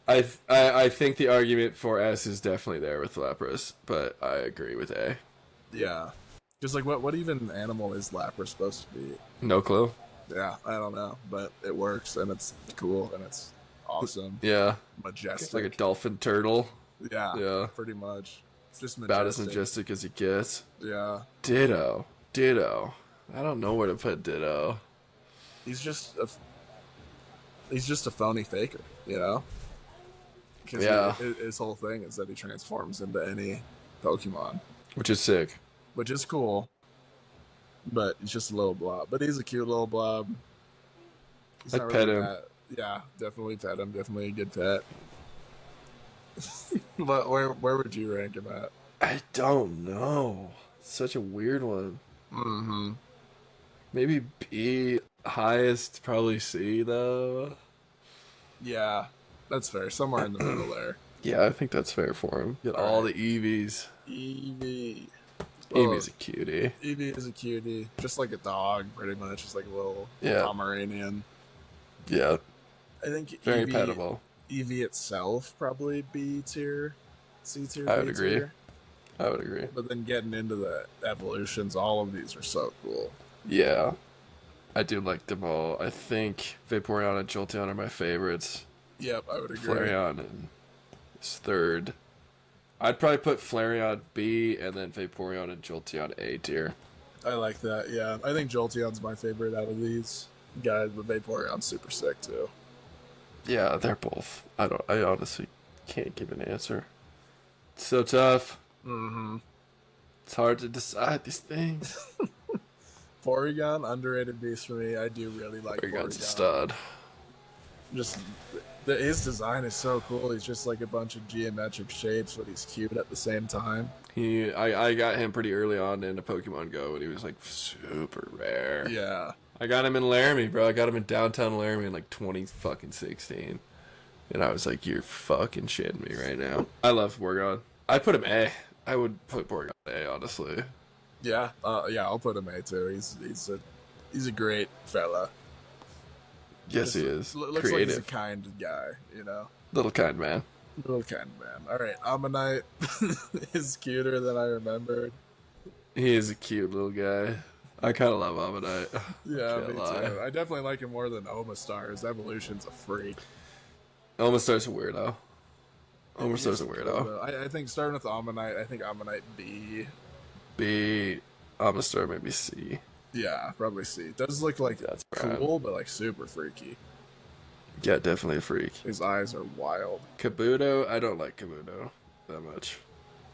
I think the argument for S is definitely there with Lapras, but I agree with A. Yeah. Just like what even animal is Lapras supposed to be? No clue. Yeah, I don't know, but it works and it's cool and it's awesome. Yeah. Majestic. It's like a dolphin turtle. Yeah. Pretty much. It's just majestic. About as majestic as it gets. Yeah. Ditto. I don't know where to put Ditto. He's just a phony faker, you know? Because his whole thing is that he transforms into any Pokemon. Which is sick. Which is cool. But he's just a little blob. But he's a cute little blob. I'd pet him. Yeah, definitely pet him. Definitely a good pet. But where would you rank him at? I don't know. Such a weird one. Mm-hmm. Maybe B. Highest, probably C, though. Yeah, that's fair. Somewhere in the middle there. Yeah, I think that's fair for him. Get all the Eevees. Eevee. Eevee's a cutie. Eevee is a cutie. Just like a dog, pretty much. Just like a little Pomeranian. Yeah. I think very pettable. Eevee itself, probably B tier. C tier, I would B agree. tier. I would agree. But then getting into the evolutions, all of these are so cool. Yeah. I do like them all. I think Vaporeon and Jolteon are my favorites. Yep, I would agree. Flareon is third. I'd probably put Flareon B and then Vaporeon and Jolteon A tier. I like that, yeah. I think Jolteon's my favorite out of these guys, but Vaporeon's super sick too. Yeah, they're both. I honestly can't give an answer. It's so tough. Mm-hmm. It's hard to decide these things. Porygon, underrated beast for me. I do really like Porygon's Porygon. a stud. Just his design is so cool. He's just like a bunch of geometric shapes, but he's cute at the same time. I got him pretty early on in Pokemon Go, and he was like super rare. Yeah. I got him in Laramie, bro. I got him in downtown Laramie in like 2016. And I was like, you're fucking shitting me right now. I love Porygon. I'd put him A. I would put Porygon A, honestly. Yeah. I'll put him A too. He's a great fella. Yes, he is. Looks creative. like he's a kind guy, you know? Little kind man. Little kind man. Alright, Ammonite is cuter than I remembered. He is a cute little guy. I kind of love Ammonite. Yeah, me too. I definitely like him more than Omastar. His evolution's a freak. Omastar's a weirdo. Omastar's a weirdo. Cool, I think starting with Ammonite, I think Ammonite B. B. Omastar maybe C. Yeah, probably C. Does look like That's cool, but like super freaky. Yeah, definitely a freak. His eyes are wild. Kabuto, I don't like Kabuto that much.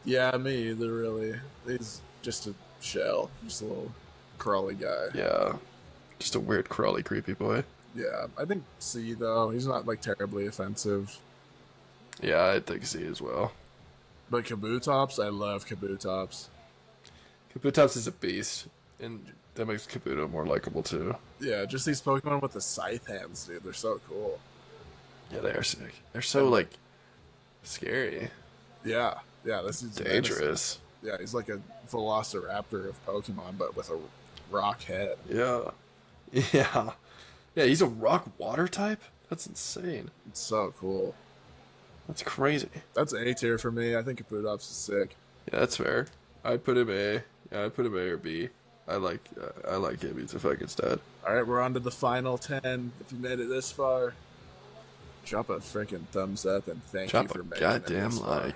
Yeah, me either, really. He's just a shell. Just a little crawly guy. Yeah. Just a weird, crawly, creepy boy. Yeah, I think C, though. He's not, like, terribly offensive. Yeah, I think C as well. But Kabutops, I love Kabutops. Kabutops is a beast, and that makes Kabuto more likable, too. Yeah, just these Pokemon with the scythe hands, dude. They're so cool. Yeah, they are sick. They're so, like, scary. Yeah, this is dangerous. Yeah, he's like a Velociraptor of Pokemon, but with a rock head. Yeah. Yeah. Yeah, he's a rock water type? That's insane. It's so cool. That's crazy. That's A tier for me. I think Kabutops is sick. Yeah, that's fair. I'd put him A. Yeah, I'd put him A or B. I like him. He's a fucking stud. All right, we're on to the final 10. If you made it this far, drop a freaking thumbs up and thank you for making it this far.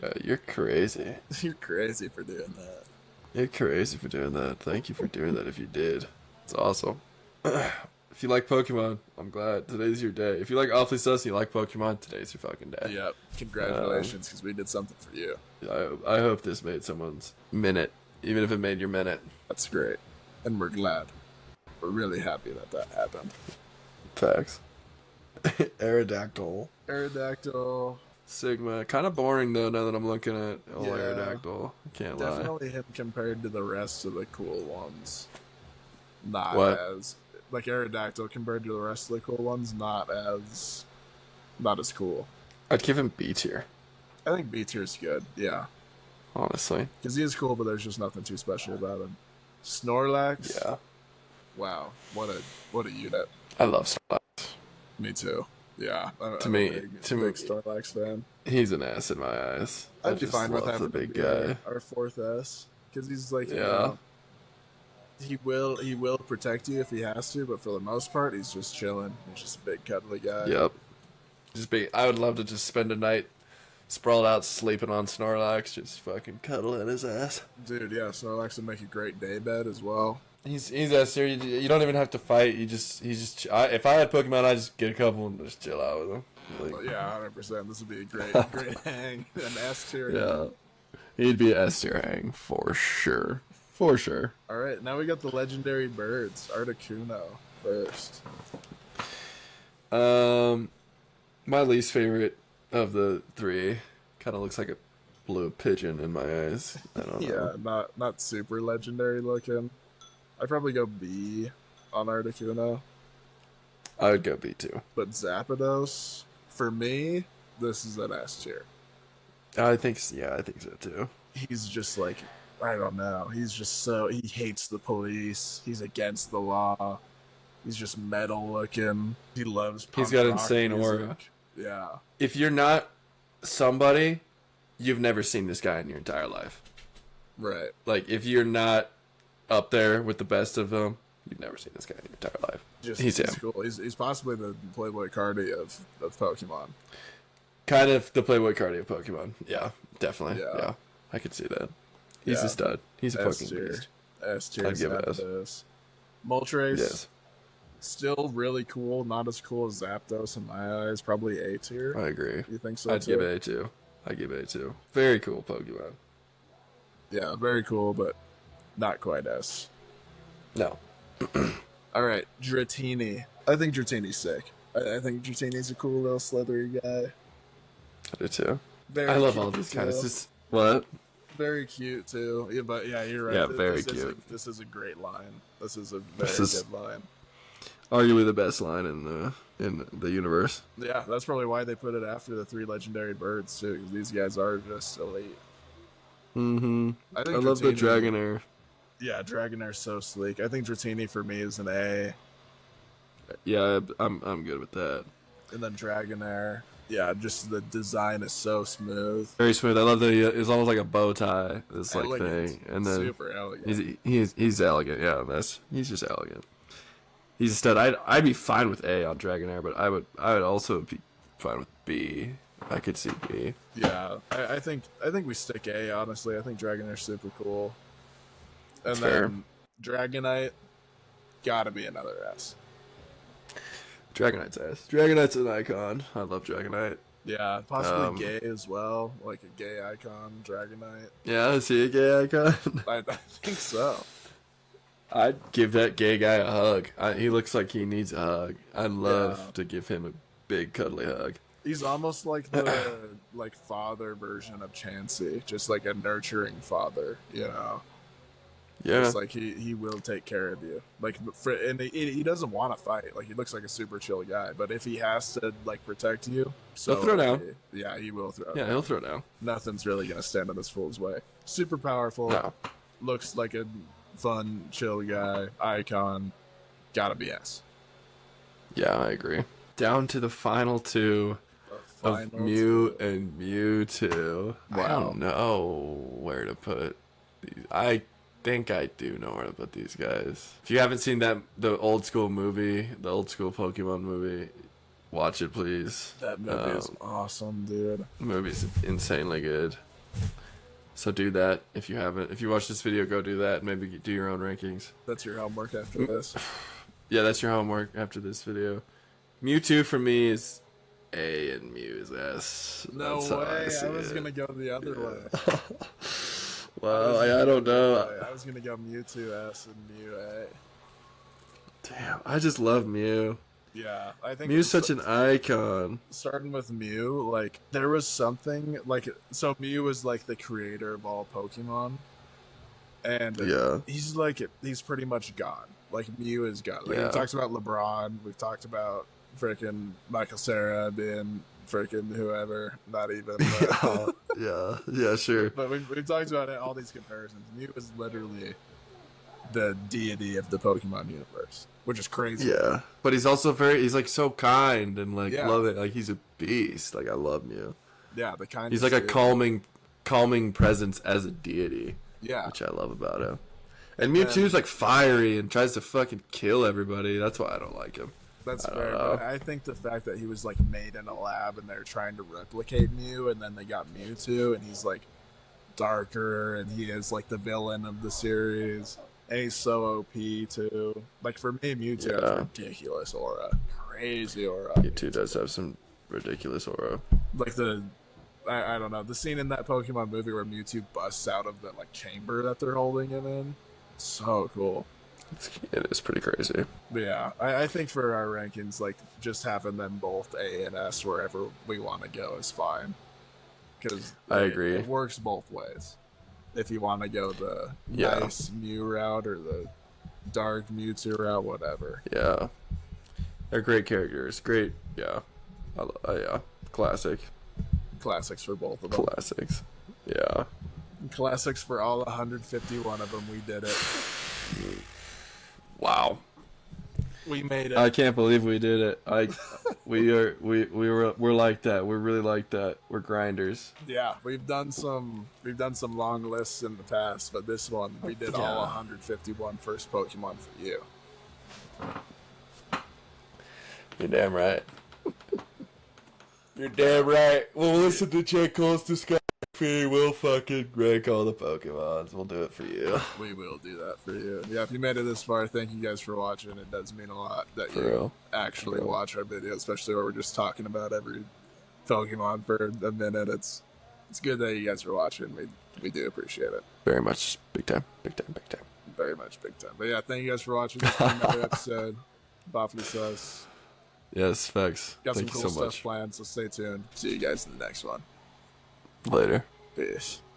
Yeah, you're crazy. You're crazy for doing that. You're crazy for doing that. Thank you for doing that if you did. It's awesome. If you like Pokemon, I'm glad. Today's your day. If you like Awfully Sus and you like Pokemon, today's your fucking day. Yep. Congratulations, because we did something for you. I hope this made someone's minute, even if it made your minute. That's great. And we're glad. We're really happy that happened. Facts. Aerodactyl. Aerodactyl. Sigma. Kind of boring though now that I'm looking at old Yeah. Aerodactyl. I can't lie. Definitely him compared to the rest of the cool ones. Not What? as like Aerodactyl compared to the rest of the cool ones, not as cool. I'd give him B tier, I think B tier's good, yeah. honestly. Because he is cool, but there's just nothing too special about him. Snorlax, Yeah. wow, what a unit. I love Snorlax. Me too. Yeah, I'm To me- a big to me- Snorlax fan. He's an ass in my eyes. I I'd be just fine with love having the him big be guy. our fourth S because he's like, Yeah. he will protect you if he has to, but for the most part, he's just chilling. He's just a big cuddly guy. Yep. Just be. I would love to just spend a night sprawled out sleeping on Snorlax, just fucking cuddling his ass. Dude, yeah, Snorlax would make a great day bed as well. He's S tier. You don't even have to fight. If I had Pokemon, I'd just get a couple and just chill out with them. Like, But yeah, 100%. This would be a great hang. An S tier. yeah. He'd be an S tier hang for sure. For sure. All right, now we got the legendary birds. Articuno first. My least favorite of the three kind of looks like a blue pigeon in my eyes. I don't know. Yeah, not super legendary looking. I'd probably go B on Articuno. I would go B too. But Zapdos, for me, this is an S tier. I think so too. He's just like, I don't know. He's just he hates the police. He's against the law. He's just metal looking. He loves punk He's got rock insane music. aura. Yeah. If you're not somebody, you've never seen this guy in your entire life. Right. Like, if you're not up there with the best of them, you've never seen this guy in your entire life. He's him. cool. He's possibly the Playboy Cardi of Pokemon. Kind of the Playboy Cardi of Pokemon. Yeah, definitely. Yeah. Yeah, I could see that. He's Yeah. a stud. He's a S fucking tier. beast. S tier. I'd give it S. Zapdos. Moltres. Yes, Still really cool. Not as cool as Zapdos in my eyes. Probably A tier. I agree. You think so? I'd too? give it A too. I'd give it A too. Very cool Pokemon. Yeah, very cool, but not quite S. No. All right, Dratini. I think Dratini's sick. I think Dratini's a cool little slithery guy. I do too. Very I love cute, all these too. guys. Just what? Very cute too. Yeah, but yeah, you're right. Yeah, very This is cute. this is a great line. This is a very This is- good line. Arguably the best line in the universe. Yeah, that's probably why they put it after the three legendary birds too. Because these guys are just elite. Mm-hmm. I I think love the Dratini- Dragonair. Yeah, Dragonair's so sleek. I think Dratini for me is an A, Yeah, I'm good with that. and then Dragonair. Yeah, just the design is so smooth. Very smooth. I love that it's almost like a bow tie. This like Elegant. thing, and then Super elegant. he's elegant. Yeah, he's just elegant. He's a stud. I'd be fine with A on Dragonair, but I would also be fine with B. I could see B. Yeah, I think we stick A. Honestly, I think Dragonair's super cool. And That's then Dragonite, gotta be another S. Dragonite's ass. Dragonite's an icon. I love Dragonite. Yeah, possibly gay as well, like a gay icon, Dragonite. Yeah, is he a gay icon? I think so. I'd give that gay guy a hug. He looks like he needs a hug. I'd love Yeah. to give him a big cuddly hug. He's almost like the like father version of Chansey, just like a nurturing father, you know. Yeah. Just like he will take care of you. Like and he doesn't want to fight. Like he looks like a super chill guy, but if he has to like protect you, so He'll throw down. Yeah, he will throw. Yeah, down. he'll throw down. Nothing's really gonna stand in this fool's way. Super powerful. No. Looks like a fun, chill guy. Icon. Gotta be S. Yeah, I agree. Down to the final two of Final Mew two. and Mewtwo. I Wow. don't know where to put these. I think I do know where to put these guys. If you haven't seen the old school movie, the old school Pokemon movie, watch it please. That movie is awesome, dude. The movie's insanely good. So do that if you haven't. If you watch this video, go do that. Maybe do your own rankings. That's your homework after this. Yeah, that's your homework after this video. Mewtwo for me is A and Mew is S. No That's how way. see I was it. gonna go the other way. Well, I don't know. I was gonna go Mewtwo S and Mew A. Damn, I just love Mew. Yeah, I think Mew's such an icon. starting with Mew, like there was something like so Mew was like the creator of all Pokemon, and Yeah. he's pretty much gone. Like Mew is gone. Like Yeah. we talked about LeBron, we've talked about freaking Michael Cera being freaking whoever, not even. Yeah, sure. But we've talked about it, all these comparisons. Mew is literally the deity of the Pokemon universe, which is crazy. Yeah, but he's also he's like so kind and like Yeah. love it. Like he's a beast. Like I love Mew. Yeah, the kind. He's like a calming presence as a deity. Yeah, Which I love about him. And Mewtwo's like fiery and tries to fucking kill everybody. That's why I don't like him. that's I don't fair. know. But I think the fact that he was like made in a lab and they're trying to replicate Mew, and then they got Mewtwo, and he's like darker, and he is like the villain of the series, and he's so OP too. Like for me, Mewtwo has ridiculous aura, crazy aura. Mewtwo does have some ridiculous aura. Like I don't know, the scene in that Pokemon movie where Mewtwo busts out of the like chamber that they're holding him in, so cool. It is pretty crazy. But yeah, I think for our rankings, like just having them both A and S wherever we want to go is fine. Because I agree. It works both ways. If you want to go the nice Mew route or the dark Mewtwo route, whatever. Yeah, they're great characters. Great, yeah, yeah, classic. Classics for both of them. Classics. Yeah. Classics for all 151 of them. We did it. Wow. We made it. I can't believe we did it. We're like that. We're really like that. We're grinders. Yeah, we've done some long lists in the past, but this one we did all 151 first Pokemon for you. You're damn right. You're damn right. We'll listen to J. Cole's discography. We'll fucking rank all the Pokemons. We'll do it for you. We will do that for you. Yeah, if you made it this far, thank you guys for watching. It does mean a lot that For you real. actually watch our video, especially where we're just talking about every Pokemon for a minute. It's good that you guys are watching. We do appreciate it. Very much. Big time. Big time. Big time. Very much big time. But yeah, thank you guys for watching. This is another episode. Boffy Sus. Yes, facts. Got Thank some you cool so stuff much. planned, so stay tuned. See you guys in the next one. Later. Peace.